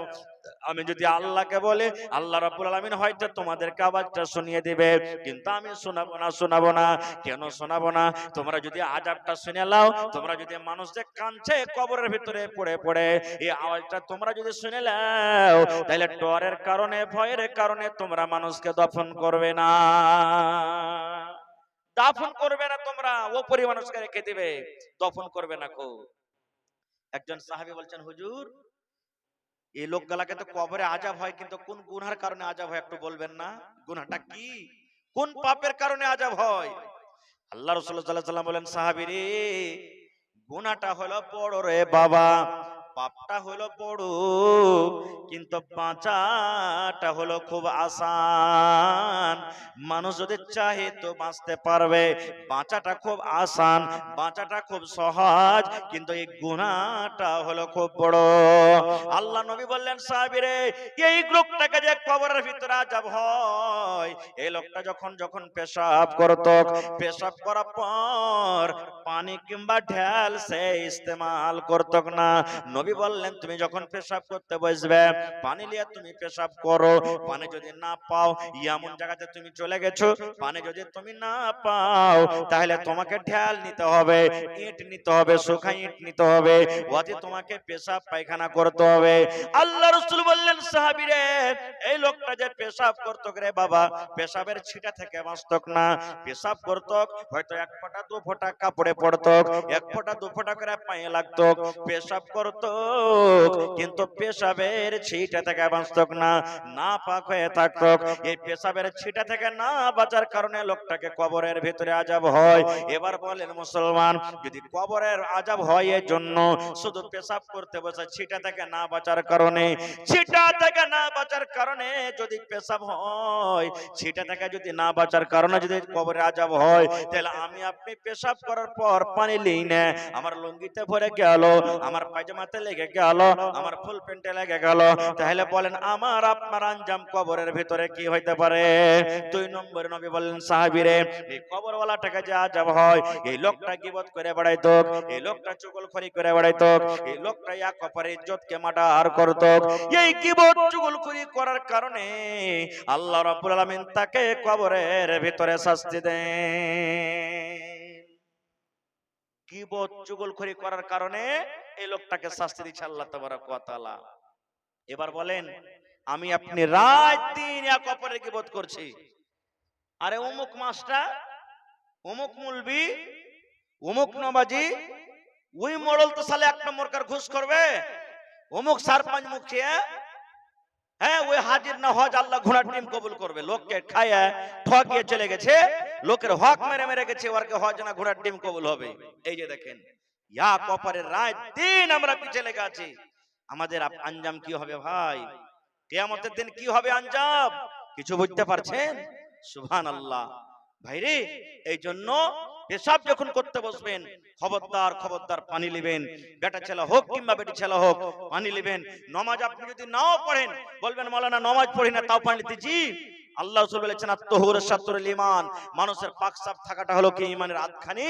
আমি যদি আল্লাহকে বলে, আল্লাহ রাব্বুল আলামিন হয়তো তোমাদেরকে আওয়াজটা শুনিয়ে দিবে, কিন্তু আমি শোনাবো না। কেন শোনাবো না? তোমরা যদি আযাবটা শুনে নাও, তোমরা যদি মানুষ যে কাঁদছে কবরের ভিতরে পড়ে পড়ে, এই আওয়াজটা তোমরা যদি শুনে নাও, তাহলে ডরের কারণে, ভয়ের কারণে তোমরা মানুষকে দফন করবে না। দাফন করবে না, তোমরা ওপরে মানুষকে রেখে দিবে, দফন করবে না। একজন সাহাবী বলছেন, হুজুর, এই লোকগুলাকে তো কবরে আযাব হয়, কিন্তু কোন গুনার কারণে আযাব হয় একটু বলবেন না? গুনাহটা কি? কোন পাপের কারণে আযাব হয়? আল্লাহ রাসূল সাল্লাল্লাহু আলাইহি ওয়াসাল্লাম বলেন, সাহাবী রে, গুনাহটা হলো বড় রে বাবা, পাপটা হলো বড়, কিন্তু বাঁচাটা হলো খুব আসান। মানুষ যদি চাহে তো বাঁচতে পারবে, বাঁচাটা খুব আসান, বাঁচাটা খুব সহজ, কিন্তু এই গুনাহটা হলো খুব বড়। আল্লাহ নবী বললেন, সাহাবীরে, এই লোকটাকে যে কবরের ভিতরে আযাব হয়, এই লোকটা যখন পেশাব করত, পেশাব করার পর পানি কিংবা ঢেল সে ইস্তেমাল করত না। নবী বললেন, তুমি যখন পেশাব করতে বসবে, পানি নিয়ে তুমি পেশাব করো। পানি যদি না পাও, এমন জায়গাতে তুমি চলে গেছো, পানি যদি তুমি না পাও, তাহলে তোমাকে ঢেল নিতে হবে, ইট নিতে হবে, শুকনা ইট নিতে হবে, ওতে তোমাকে পেশাব পায়খানা করতে হবে। আল্লাহ রাসূল বললেন, সাহাবীরে, এই লোকটা যে পেশাব করত রে বাবা, পেশাবের ছিটা থেকে বাঁচত না। পেশাব করত, হয়তো এক ফোঁটা দু ফোঁটা কাপড়ে পড়তো, এক ফোঁটা দু ফোঁটা করে পায়ে লাগতো, পেশাব করত, কিন্তু পেশাবের ছিটা থেকে বাঁচত না, না পাক হয়ে থাকত। এই পেশাবের ছিটা থেকে না বাঁচার কারণে লোকটাকে কবরের ভিতরে আযাব হয়। এবার বলেন মুসলমান, যদি কবরের আযাব হয় এর জন্য শুধু পেশাব করতে বসে, ছিটা থেকে না বাঁচার কারণে, ছিটা থেকে না বাঁচার কারণে যদি পেশাব হয়, ছিটা থেকে যদি না বাঁচার কারণে যদি কবরে আযাব হয়, তাহলে আমি আপনি পেশাব করার পর পানি লই না, আমার লুঙ্গিতে ভরে গেল, আমার পায়জামাতে লেগে গেল, আমার ফুল প্যান্টে লেগে গেল, তাহলে বলেন আমার আপনার আঞ্জাম কবরের ভিতরে কি হইতে পারে? 2 নম্বরে নবী বললেন, সাহাবীরে, এই কবরওয়ালাটাকে যে আযাব হয়, এই লোকটা গীবত করে বেড়াইতো, এই লোকটা চুগলখড়ি করে বেড়াইতো, এই লোকটা এক অপরের ইজ্জতকে মার্ডার করত। এই গীবত চুগলখড়ি করার কারণে আল্লাহ রাব্বুল আলামিন তাকে কবরের ভিতরে শাস্তি দেন। গীবত চুগলখড়ি করার কারণে এই লোকটাকে শাস্তি দিচ্ছে আল্লাহ তাবারক ওয়া তাআলা। এবার বলেন, আমি আপনি রাত দিন এক অপরের গীবত করছি, আরে অমুক মাস্টার, অমুক মুলবি, অমুক নবাজি, ওই মডেল তো সালে 1 নম্বর কার ঘুষ করবে, অমুক সারপঞ্চ মুখিয়া, হ্যাঁ ওই হাজির না হজ আল্লাহ ঘোড়ার ডিম কবুল করবে। লোককে খায়া ঠকিয়ে চলে গেছে, লোকের হক মেরে মেরে গেছে, ওরকে হজ না ঘোড়ার ডিম কবুল হবে। এই যে দেখেন, ইয়া কপারের রাত দিন আমরা পিছে লেগে আছি, আমাদের আঞ্জাম কি হবে ভাই? কিয়ামতের দিন কি হবে আঞ্জাম? কিছু বুঝতে পারছেন? সুবহানাল্লাহ। ভাইরে, এই জন্য পেশাব যখন করতে বসবেন, খবরদার খবরদার পানি নেবেন, বেটা ছেলে হোক কিংবা বেটি ছেলে হোক, পানি নেবেন। নামাজ আপনি যদি নাও পড়েন, বলবেন মাওলানা নামাজ পড়ি না তাও পানি দিচ্ছি। আল্লাহ রাসূল বলেছেন, আত-তাহুর শাতরুল ঈমান, মানুষের পাক সাফ থাকাটা হলো কি ঈমানের আধখানি,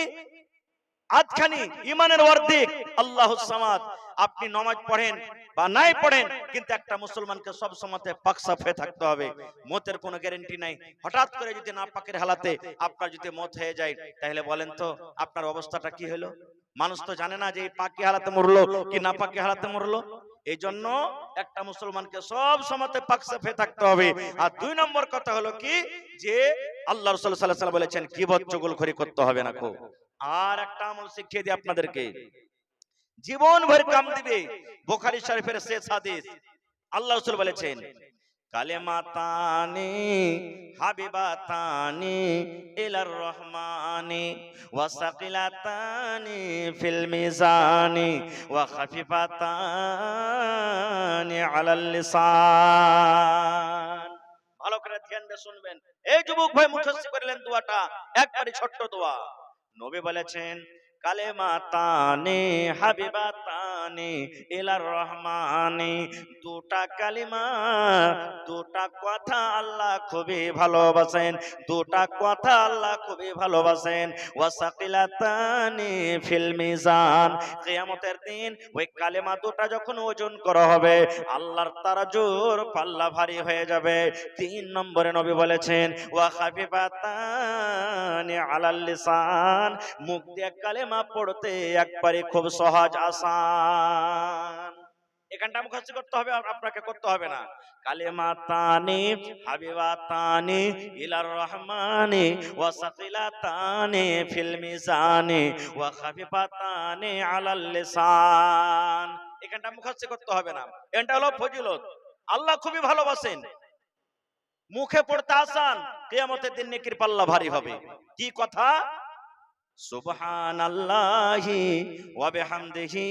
আধখানি ঈমানের অর্ধেক। আল্লাহুস সামাদ। আপনি নামাজ পড়েন বা নাই পড়েন, কিন্তু একটা মুসলমানকে সব সময়তে পাক সাফ হয়ে থাকতে হবে। মতের কোনো গ্যারান্টি নাই। হঠাৎ করে যদি না পাকের হালাতে আপনার যদি মত হয়ে যায়, তাহলে বলেন তো আপনার অবস্থাটা কি হলো? মানুষ তো জানে না যে এই পাকি হালাতে মরলো কি না পাকি হালাতে মরলো। এই জন্য একটা মুসলমানকে সব সময়তে পাক সাফ হয়ে থাকতে হবে। আর 2 নম্বর কথা হলো কি, যে আল্লাহ রাসূল সাল্লাল্লাহু আলাইহি ওয়াসাল্লাম বলেছেন গীবত চুগলখড়ি করতে হবে না। আর একটা আমল শিখিয়ে দিই আপনাদেরকে, জীবন ভর কাম দিবে। বুখারী শরীফের শেষ হাদিস, আল্লাহ রাসূল বলেছেন, কালেমাতানি হাবিবাতানি ইলার রহমানি ওয়া সাকিলাতানি ফিল মিজানি ওয়া খাফিফাতানি আলাল লিসান। ভালো করে ধ্যান দিয়ে শুনবেন। এই যুবক ভাই মুখস্থ করলেন দোয়াটা, একবারই ছোট্ট দোয়া। নবী বলেছেন, কালেমাতানি হাবিবাতানি তানি ইলার রহমানি। দুটা কালিমা, দুটা কথা আল্লাহ খুবই ভালোবাসেন, দুটা কথা আল্লাহ খুবই ভালোবাসেন। ওয়াসাকিলাতানি ফিল মিজান, কিয়ামতের দিন ওই কালেমা দুটা যখন ওজন করা হবে আল্লাহর তারাজুর পাল্লা ভারী হয়ে যাবে। 3 নম্বরে নবী বলেছেন ওয়া খাফিফাতানি আলাল লিসান, মুখ দিয়ে কালেমা পড়তে একবারে খুব সহজ আসান। এখানটা মুখস্থ করতে হবে, আপনাকে করতে হবে না। কালেমাতানি হাবিবাতানি ইলার রহমানি ওয়া সাকিলাতানি ফিল মিজানি ওয়া খাফিফাতানি আলাল লিসান। এখানটা মুখস্থ করতে হবে না, এটা হলো ফজিলত। আল্লাহ খুবই ভালোবাসেন, মুখে পড়তে আসান, কিয়ামতের দিন নেকির পাল্লা ভারী হবে। কি কথা? সুবহানাল্লাহি ওয়া বিহামদিহি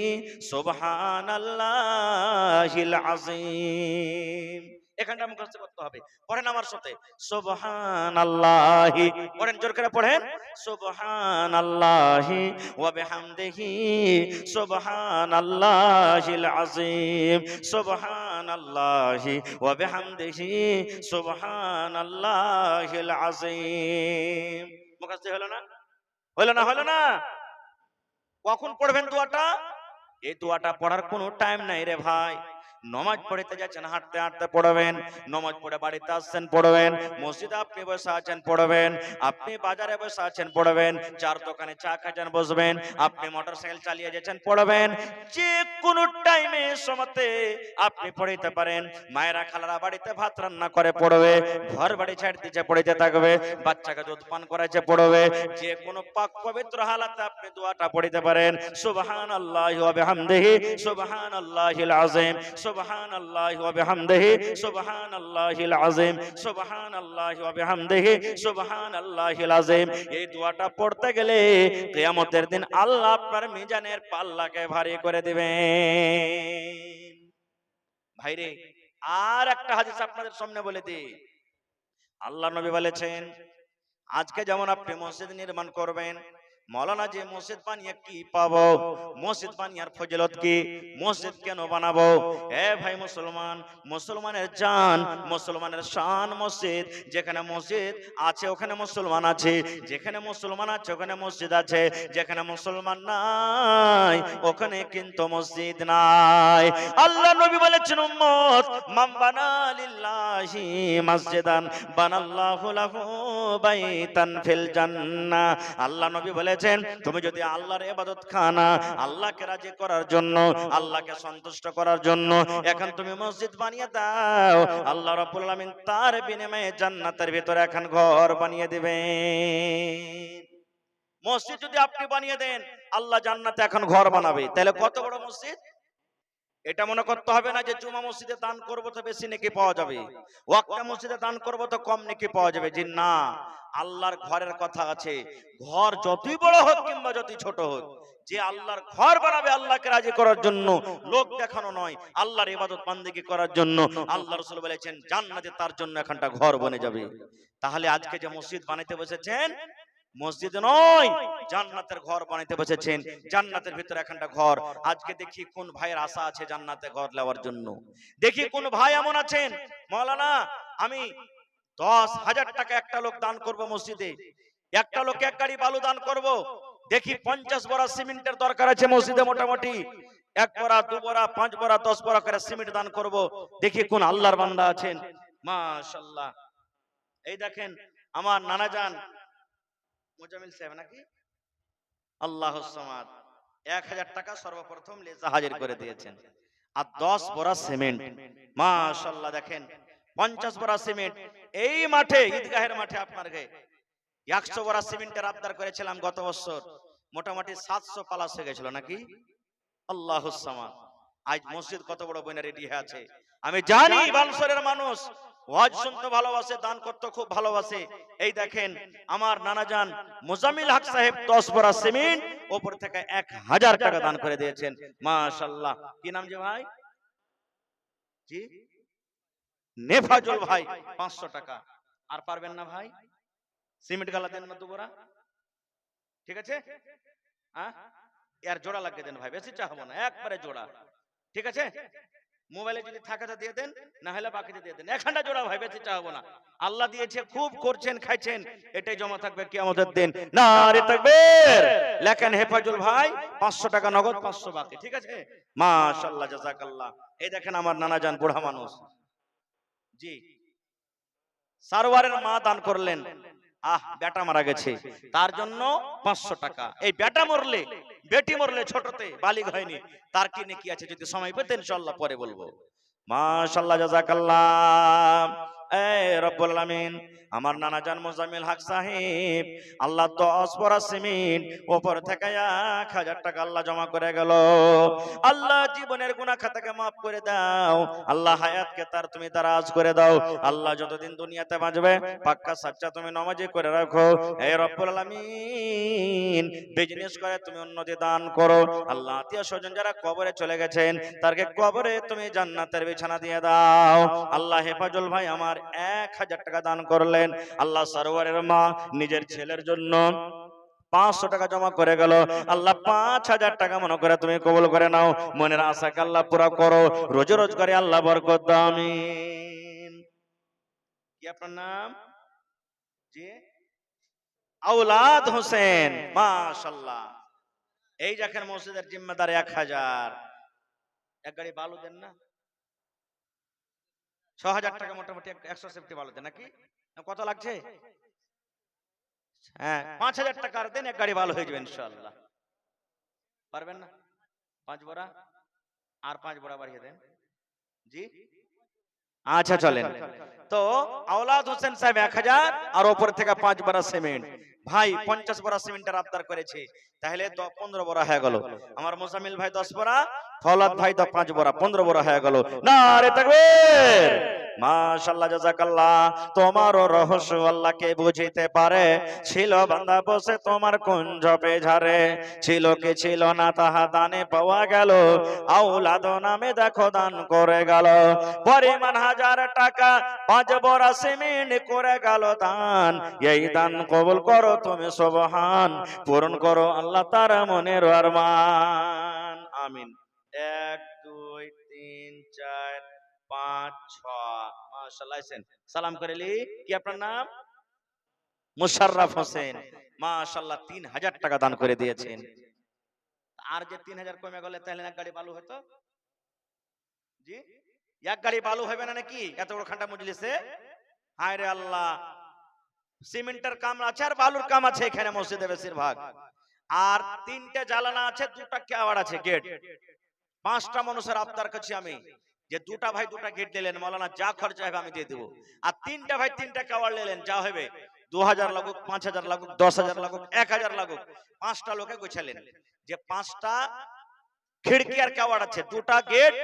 সুবহানাল্লাহিল আযীম। এখানটা মুখস্থ করতে হবে। পড়েন আমার সাথে, সুবহানাল্লাহি, পড়েন জোর করে পড়েন, সুবহানাল্লাহি ওয়া বিহামদিহি সুবহানাল্লাহিল আযীম, সুবহানাল্লাহি ওয়া বিহামদিহি সুবহানাল্লাহিল আযীম। মুখস্থ হলো না? হলো না? হলো না? কখন পড়বেন দোয়াটা? এই দোয়াটা পড়ার কোনো টাইম নাই রে ভাই। নমাজ পড়তে যাচ্ছেন হাঁটতে হাঁটতে পড়বেন, নমাজ পড়ে বাড়িতে আসছেন পড়বেন, মসজিদে আপনি বসে আছেন পড়বেন, আপনি বাজারে বসে আছেন পড়বেন, চার দোকানে চা খাচ্ছেন বসবেন, আপনি মোটরসাইকেল চালিয়ে যাচ্ছেন পড়বেন, যে কোনো টাইমে সময়তে আপনি পড়তে পারেন। মায়েরা খালারা বাড়িতে ভাত রান্না করে পড়বে, ঘর বাড়ি ছাড় দিচ্ছে পড়তে থাকবে, বাচ্চাকে দুধ পান করাচ্ছে পড়বে, যে কোনো পাক পবিত্র হালাতে আপনি দোয়াটা পড়তে পারেন। সুবহানাল্লাহি ওয়া বিহামদিহি সুবহানাল্লাহিল আযীম, সুবহানাল্লাহি ওয়া বিহামদিহি সুবহানাল্লাহিল আযীম, সুবহানাল্লাহি ওয়া বিহামদিহি সুবহানাল্লাহিল আযীম। এই দোয়াটা পড়তে গেলে কিয়ামতের দিন আল্লাহ আপনার মিজানের পাল্লাকে ভারী করে দিবেন। ভাইরে, আর একটা হাদিস আপনাদের সামনে বলে দিই। আল্লাহ নবী বলেছেন, আজকে যেমন আপনি মসজিদ নির্মাণ করবেন, মৌলানা যে মসজিদ বানিয়ে কি পাবো, মসজিদ বানিয়ার ফজিলত কি, মসজিদ কেন বানাবো? এ ভাই মুসলমান, মুসলমানের জান, মুসলমানের শান মসজিদ। যেখানে মসজিদ আছে ওখানে মুসলমান আছে, যেখানে মুসলমান আছে ওখানে মসজিদ আছে, যেখানে মুসলমান নাই ওখানে কিন্তু মসজিদ নাই। আল্লাহ নবী বলেছেন, উম্মত মান বানা লিল্লাহি মসজিদান বানাল্লাহু লাহু বাইতান ফিল জান্নাহ। আল্লাহ নবী বলেছেন, তুমি যদি আল্লাহর ইবাদত খানা, আল্লাহকে রাজি করার জন্য, আল্লাহকে সন্তুষ্ট করার জন্য এখন তুমি মসজিদ বানিয়ে দাও, আল্লাহ রাব্বুল আলামিন তার বিনিময়ে জান্নাতের ভিতরে এখন ঘর বানিয়ে দিবেন। মসজিদ যদি আপনি বানিয়ে দেন, আল্লাহ জান্নাতে এখন ঘর বানাবে। তাহলে কত বড় মসজিদ! এটা মনে করতে হবে না যে জুমা মসজিদে দান করবো তো বেশি নেকি পাওয়া যাবে, ওয়াক্তা মসজিদে দান করবো তো কম নেকি পাওয়া যাবে। জি না, আল্লাহর ঘরের কথা আছে। ঘর যতই বড় হোক কিংবা যতই ছোট হোক, যে আল্লাহর ঘর বানাবে আল্লাহকে রাজি করার জন্য, লোক দেখানো নয়, আল্লাহর ইবাদত বান্দেগী করার জন্য, আল্লাহ রাসূল বলেছেন জান্নাতে তার জন্য এখানটা ঘর বনে যাবে। তাহলে আজকে যে মসজিদ বানাইতে বসেছেন, মসজিদ নয় জান্নাতের ঘর বানাইতে বসেছেন, জান্নাতের ভিতরে এখানটা ঘর। আজকে দেখি কোন ভাইয়ের আশা আছে জান্নাতে ঘর নেওয়ার জন্য। দেখি কোন ভাই এমন আছেন, মাওলানা আমি 10,000 টাকা একটা লোক দান করব মসজিদে, একটা লোক এক গাড়ি বালু দান করব। দেখি 50 বড়া সিমেন্টের দরকার আছে মসজিদে, মোটামুটি 1 বড়া 2 বড়া 5 বড়া 10 বড়া করে সিমেন্ট দান করব। দেখি কোন আল্লাহর বান্দা আছেন। মাশাআল্লাহ, এই দেখেন আমার নানা জান মুজামিল সাহেব নাকি, আল্লাহুস সামাদ, 1000 টাকা সর্বপ্রথম লেজা হাজির করে দিয়েছেন, আর 10 বড়া সিমেন্ট। মাশাআল্লাহ, দেখেন 50 বড়া সিমেন্ট। এই মাঠে, ঈদগাহের মাঠে আপনার 100 বড়া সিমেন্টের আবদার করেছিলাম গত বছর, মোটামুটি 700 প্লাস হয়ে গেছিল নাকি। আল্লাহুস সামাদ, আজ মসজিদ কত বড় বইনা রেডি হয়ে আছে। আমি জানি বালসরের মানুষ ওয়াজ শুনতে ভালোবাসে, দান করতে খুব ভালোবাসে। এই দেখেন আমার নানা জান মুজাম্মিল হক সাহেব 10 বড়া সিমেন্ট উপর থেকে 1000 টাকা দান করে দিয়েছেন। মাশাআল্লাহ, কি নাম যে ভাই? জি নেফাজুল ভাই, 500 টাকা। আর পারবেন না ভাই, সিমেন্ট গালা দেন না তো বড়া, ঠিক আছে? হ্যাঁ এর জোড়া লাগিয়ে দেন ভাই, বেশি চাহবো না, একবারে জোড়া, ঠিক আছে? মোবাইলে যদি থাকে তো দিয়ে দেন, না হলে বাকিতে দিয়ে দেন, একখানটা জোড়া ভাই, বেশি চাহবো না। আল্লাহ দিয়েছে, খুব করছেন, খাইছেন, এটাই জমা থাকবে কিয়ামতের দিন। নারে তাকবীর। লেখেন হেফাজুল ভাই 500 টাকা নগদ, 500 বাকি, ঠিক আছে? মাশাআল্লাহ, জাযাকাল্লাহ। এই দেখেন আমার নানা জান, বুড়া মানুষ, জি, সারওয়ারের মা দান করলেন। বেটা মারা গেছে, তার জন্য 500 টাকা। এই বেটা মরলে, বেটি মরলে ছোটতে বালিগ হয়নি, তার কি নেকি আছে? যদি সময় পেতে ইনশাআল্লাহ পরে বলবো। মাশাআল্লাহ, জাযাকাল্লাহ। এই রব্বুল আলামিন, আমার নানা জান মোজাম্মেল হক সাহেব, আল্লাহ 10 বড়া সিমেন্ট উপর থেকে 1000 টাকা আল্লাহ জমা করে গেল। আল্লাহ জীবনের গুনাহ খাতাকে মাফ করে দাও, আল্লাহ হায়াতকে তার তুমি দারাজ করে দাও, আল্লাহ যতদিন দুনিয়াতে বাঁচবে পাক্কা সাচ্চা তুমি নামাজি করে রাখো। হে রব্বুল আলামিন, বিজনেস করে তুমি উন্নতি দান করো। আল্লাহ আত্মীয় স্বজন যারা কবরে চলে গেছেন, তারকে কবরে তুমি জান্নাতের বিছানা দিয়ে দাও। আল্লাহ হেফাজুল ভাই আমার 1000 টাকা দান করলেন, আল্লাহ সরোয়ারের মা নিজের ছেলের জন্য 500 টাকা জমা করে গেল, আল্লাহ 5000 টাকা মনে করে তুমি কবুল করে নাও, মনের আশাকে আল্লাহ পুরা করো, রোজ রোজগারে আল্লাহ বরকত দাও, আমিন। কি আপনার নাম? জি, আওলাদ হোসেন, মাশাআল্লাহ। এই দেখেন মসজিদের জিম্মেদার 1000, এক গাড়ি বালু দেন না, 6000 টাকা মোটামুটি 100 সেফটি বালু দেন নাকি? কত লাগছে? হ্যাঁ, 5000 টাকা দেন, এক গাড়ি বালু হয়ে যাবে ইনশাআল্লাহ। পারবেন না? 5 বড়া আর 5 বড়া বাড়িয়ে দেন, জি। আচ্ছা চলেন। তো আওলাদ হোসেন সাহেব 1000 আর উপর থেকে 5 বড়া সিমেন্ট, ভাই 50 বড়া সিমেন্টের আবদার করেছে, তাহলে 15 বড়া হয়ে গেল। আমার মোজাম্মেল ভাই 10 বড়া, ফৌলাদ ভাই 5 বড়া, 15 বড়া হয়ে গেল। নারে তাকবীর, মাশাআল্লাহ, জাযাকাল্লাহ। তোমারও রহস্য আল্লাহকে বুঝিতে পারে, ছিল বান্দা বসে তোমার কুঞ্জ পেঝারে, ছিল কি ছিল না তাহা দানে পাওয়া গেল, আওলাদ নামে দেখো দান করে গেল, পরিমাণ 1000 টাকা 5 বড়া সিমেন্ট করে গেল দান। এই দান কবুল করো তুমি সুবহান, পূরণ করো আল্লাহ তার মনের আরমান, আমিন। 1 2 3 4 5 6, মাশাআল্লাহ। সালাম করেলি। কি আপনার নাম? মুশাররফ হোসেন, মাশাআল্লাহ। 3000 টাকা দান করে দিয়েছেন। আর যে 3000 কমে গেলে তাহলে এক গাড়ি বালু হতো, জি। এক গাড়ি বালু হবে না নাকি এত বড় খান্ডা মজলিসে? হায় রে আল্লাহ, সিমেন্টের কাম আছে আর বালুর কাম আছে এখানে মসজিদে বেশিরভাগ, আর 3টে জ্বালানা আছে, 2টা কেওয়াড় আছে, গেট। 5টা মানুষের আবদার করছি আমি, যে 2টা ভাই 2টা গেট দিলেন, মাওলানা যা খরচা হবে আমি দিয়ে দেবো। আর 3টা ভাই 3টা কেওয়াড় নিলেন, যা হবে 2000 লাগুক, 5000 লাগুক, 10000 লাগুক, 1000 লাগুক, 5টা লোকে গোছালেন যে 5টা খিড়কি আর কেওয়াড় আছে, 2টা গেট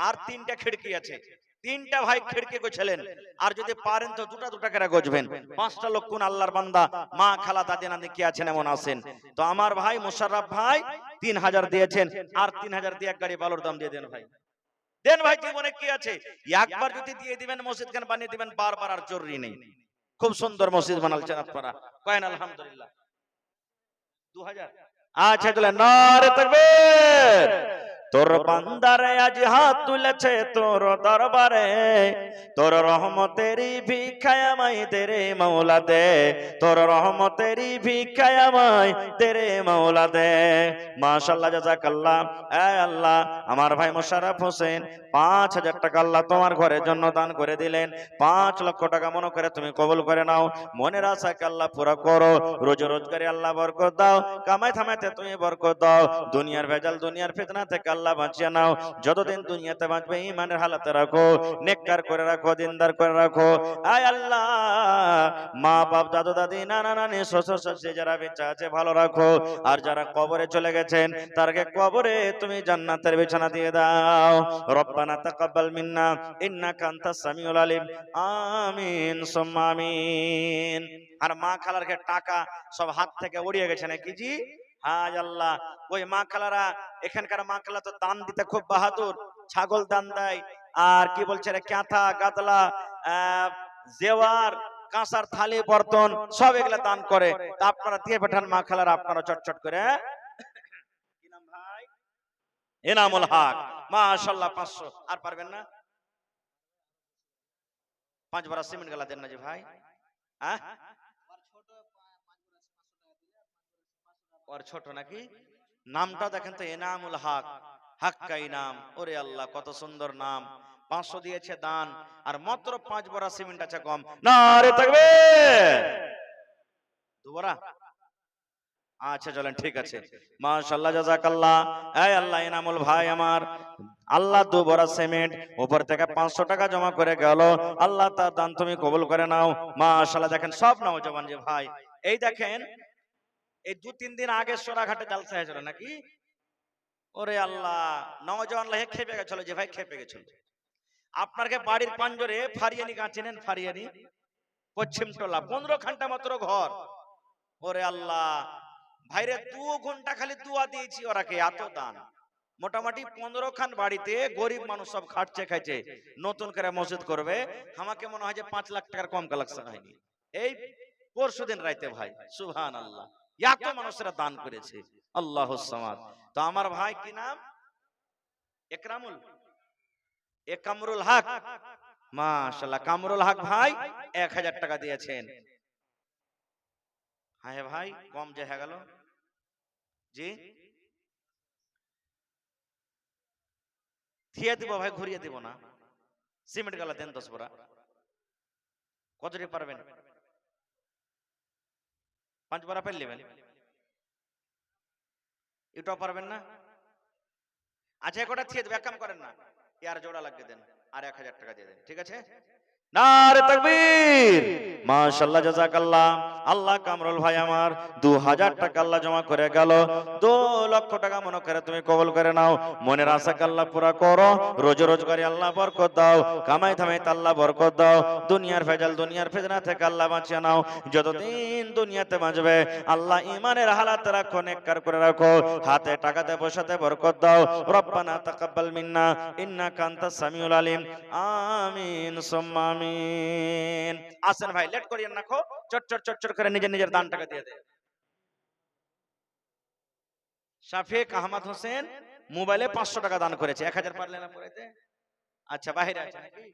আর 3টা খিড়কি আছে। 3টা ভাই খিড়কি গোছালেন, আর যদি পারেন তো 2টা 2টা করে গোছবেন। 5টা লোক কোন আল্লাহর বান্দা, মা, খালা, দাদি, নানি কি আছেন এমন আছেন। তো আমার ভাই মুশাররফ ভাই 3000 দিয়েছেন, আর 3000 দিয়ে এক গাড়ি বালুর দাম দিয়ে দেন ভাই, দেন ভাই। জীবনে কি আছে, একবার যদি দিয়ে দিবেন মসজিদ খান বানিয়ে দিবেন, বারবার আর জরুরি নেই। খুব সুন্দর মসজিদ বানালছেন আপনারা, কয়েন আলহামদুলিল্লাহ। 2000, আচ্ছা চলে। নারে তাকবীর। তোর বান্দারে আজ হাত তুলেছে তোর দরবারে, তোর রহমতেরই ভিক্ষায় আমায় দে রে মাওলা দে, তোর রহমতেরই ভিক্ষায় আমায় দে রে মাওলা দে। মাশাআল্লাহ, জাযাকাল্লাহ। এ আল্লাহ, আমার ভাই মুশাররফ হোসেন 5000 টাকা আল্লাহ তোমার ঘরের জন্য দান করে দিলেন। 5 লক্ষ টাকা মনে করে তুমি কবুল করে নাও, মনের আশাকে আল্লাহ পুরা করো, রোজ রোজগারে আল্লাহ বরকত দাও, কামাই থামাইতে তুমি বরকত দাও, দুনিয়ার ভেজাল দুনিয়ার ফিতনা থেকে আল্লাহ বাঁচিয়ে নাও। যতদিন দুনিয়াতে বাঁচবে ঈমানের হালাতে রাখো, নেককার করে রাখো, দিনদার করে রাখো। আয় আল্লাহ, মা বাপ, দাদু দাদি, নানা নানি, শ্বশুর শাশুড়ি যারা বেঁচে আছে ভালো রাখো, আর যারা কবরে চলে গেছেন তারকে কবরে তুমি জান্নাতের বিছানা দিয়ে দাও। রব্বানা তাকাব্বাল মিন্না ইন্নাকা আনতাস সামিউল আলিম, আমিন সুম্মা আমিন। আর মা খালারকে টাকা সব হাত থেকে উড়িয়ে গেছে নাকি জি? হায় আল্লাহ, ওই মা খালারা, এখানকার মা খালা তো দান দিতে খুব বাহাদুর, ছাগল দান দেয়, আর কি বলছে রে, কাঁথা, গাদলা, জেওয়ার, কাঁসার থালি, বর্তন সব এগুলা দান করে। তা আপনারা দিয়ে পাঠান মা খালারা, আপনারা চটচট করে। কি নাম এনামুল হক, মাশাআল্লাহ 500। আর পারবেন না? 5 বড়া সিমেন্ট গালা দেন না যে ভাই, হ্যাঁ ওর ছোট নাকি? নামটা দেখেন তো, এনামুল হক, হাক্কা ইনাম। ওরে আল্লাহ, কত সুন্দর নাম। 500 দিয়েছে দান, আর মাত্র 5 বড়া সিমেন্ট আছে কম। নারে তাকবীর। দুবরা, আচ্ছা চলেন, ঠিক আছে। মাশাআল্লাহ, জাযাকাল্লাহ। এই আল্লাহ, এনামুল ভাই আমার, আল্লাহ দু বড়া সিমেন্ট উপর থেকে 500 টাকা জমা করে গেল। আল্লাহ তার দান তুমি কবুল করে নাও। মাশাআল্লাহ, দেখেন সব নওজওয়ান যে ভাই, এই দেখেন, এই 2-3 দিন আগে সোনাঘাটে জালসা হয়েছিল নাকি? ওরে আল্লাহ, নওজওয়ান লাহে খেপে গেছিল যে ভাই, খেপে গেছিল। আপনাকে বাড়ির পাঞ্জরে ফারিয়ানি গাঁ চেনেন? ফারিয়ানি পশ্চিম টোলা, 15 ঘন্টা মাত্র ঘর। ওরে আল্লাহ ভাইরে, 2 ঘন্টা খালি দোয়া দিয়েছি ওরাকে, এত দান। মোটামুটি 15 খান বাড়িতে গরিব মানুষ সব খাটছে খাইছে, নতুন করে মসজিদ করবে। আমাকে মনে হয় যে 5 লাখ টাকার কম কালেকশন হয়নি এই পরশুদিন রাইতে ভাই। সুবহানাল্লাহ, এত মানুষেরা দান করেছে। আল্লাহুস সামাদ। তো আমার ভাই কি নাম? একরামুল, একামরুল হক। মাশাআল্লাহ, কামরুল হক ভাই 1000 টাকা দিয়েছেন। হ্যাঁ ভাই, কম যে হয়ে গেল জি, থিয়ে দিব ভাই, ঘুরিয়ে দিব না। সিমেন্ট গালা দেন 10 বড়া। কতটি পারবেন? 5 বড়া পেলে নেবেন, এটাও পারবেন না? আচ্ছা, একটা থিয়ে দেবে, এক কাম করেন না, ইয়ার জোড়া লাগিয়ে দেন, আর 1000 টাকা দিয়ে দেন, ঠিক আছে? নারে তাকবীর, মাশাআল্লাহ, জাযাকাল্লাহ। আল্লাহ কামরুল ভাই আমার 2000 টাকা আল্লাহ জমা করে গেল। 2 লক্ষ টাকা মনে করে তুমি কবুল করে নাও। মনের আশাকে আল্লাহ পুরা করো। রোজ রোজগারি আল্লাহ বরকত দাও। কামাই ধামাই আল্লাহ বরকত দাও। দুনিয়ার ভেজাল, দুনিয়ার ফিতনা থেকে আল্লাহ বাঁচিয়ে নাও। যতদিন দুনিয়াতে বাঁচবে আল্লাহ ইমানের হালাত রাখো, নেককার করে রাখো। হাতে টাকাতে পয়সাতে বরকত দাও। রব্বানা তাকাব্বাল মিন্না ইন্নাকা আনতাস সামিউল আলিম। আমিন সুম্মা আমিন। আসেন ভাই, লেট করিয়েন না, চট চট চট চট করে নিজের নিজের দান টাকা দিয়ে দেন। শাফিক আহমদ হোসেন মোবাইলে 500 টাকা দান করেছে। 1000 পারলেন না পড়াইতে? আচ্ছা, বাইরে আছে নাকি?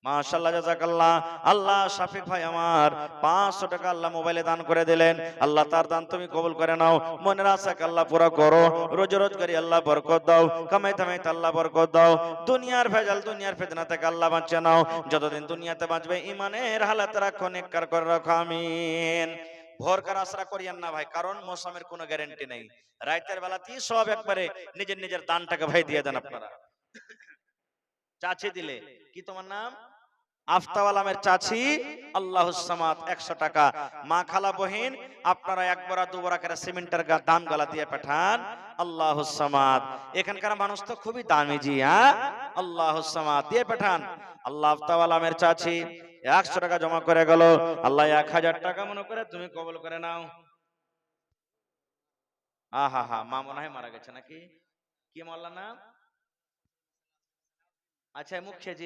মাশাআল্লাহ, জাযাকাল্লাহ। আল্লাহ শাফিক ভাই আমার 500 টাকা আল্লাহ মোবাইলে দান করে দিলেন। আল্লাহ তার দান তুমি কবুল করে নাও। মনের আশাকে আল্লাহ পুরা করো। রোজ রোজগারি আল্লাহ বরকত দাও। কামাই ধামাই আল্লাহ বরকত দাও। দুনিয়ার ভেজাল, দুনিয়ার ফিতনা থেকে আল্লাহ বাঁচিয়ে নাও। যতদিন দুনিয়াতে বাঁচবে ইমানের হালাত রাখো, নেককার করে রাখো। আমিন। ভোরকার আশরা করিয়েন না ভাই, কারণ মৌসুমের কোনো গ্যারান্টি নেই। রাতের বেলাতেই সব একবারে নিজের নিজের দানটাকে ভাই দিয়ে দেন আপনারা। চাচি দিলে কি, তোমার নাম? আফতাওয়াল আমের চাচি, আল্লাহুস সামাদ 100 টাকা। মা খালা বহিন আপনারা 1 বড়া 2 বড়া করে সিমেন্টের দাম গালা দিয়ে পাঠান। আল্লাহুস সামাদ। এখানকার মানুষ তো খুবই দামি জি, হ্যাঁ, আল্লাহুস সামাদ দিয়ে পাঠান। আল্লাহ আফতাওয়াল আমের চাচি 100 টাকা জমা করে গেল। আল্লাহ 1000 টাকা মনে করে তুমি কবুল করে নাও। আহা হা, মা মনে হয় মারা গেছে নাকি? কি মোল্লা নাম? আচ্ছা, মুখ খেজি।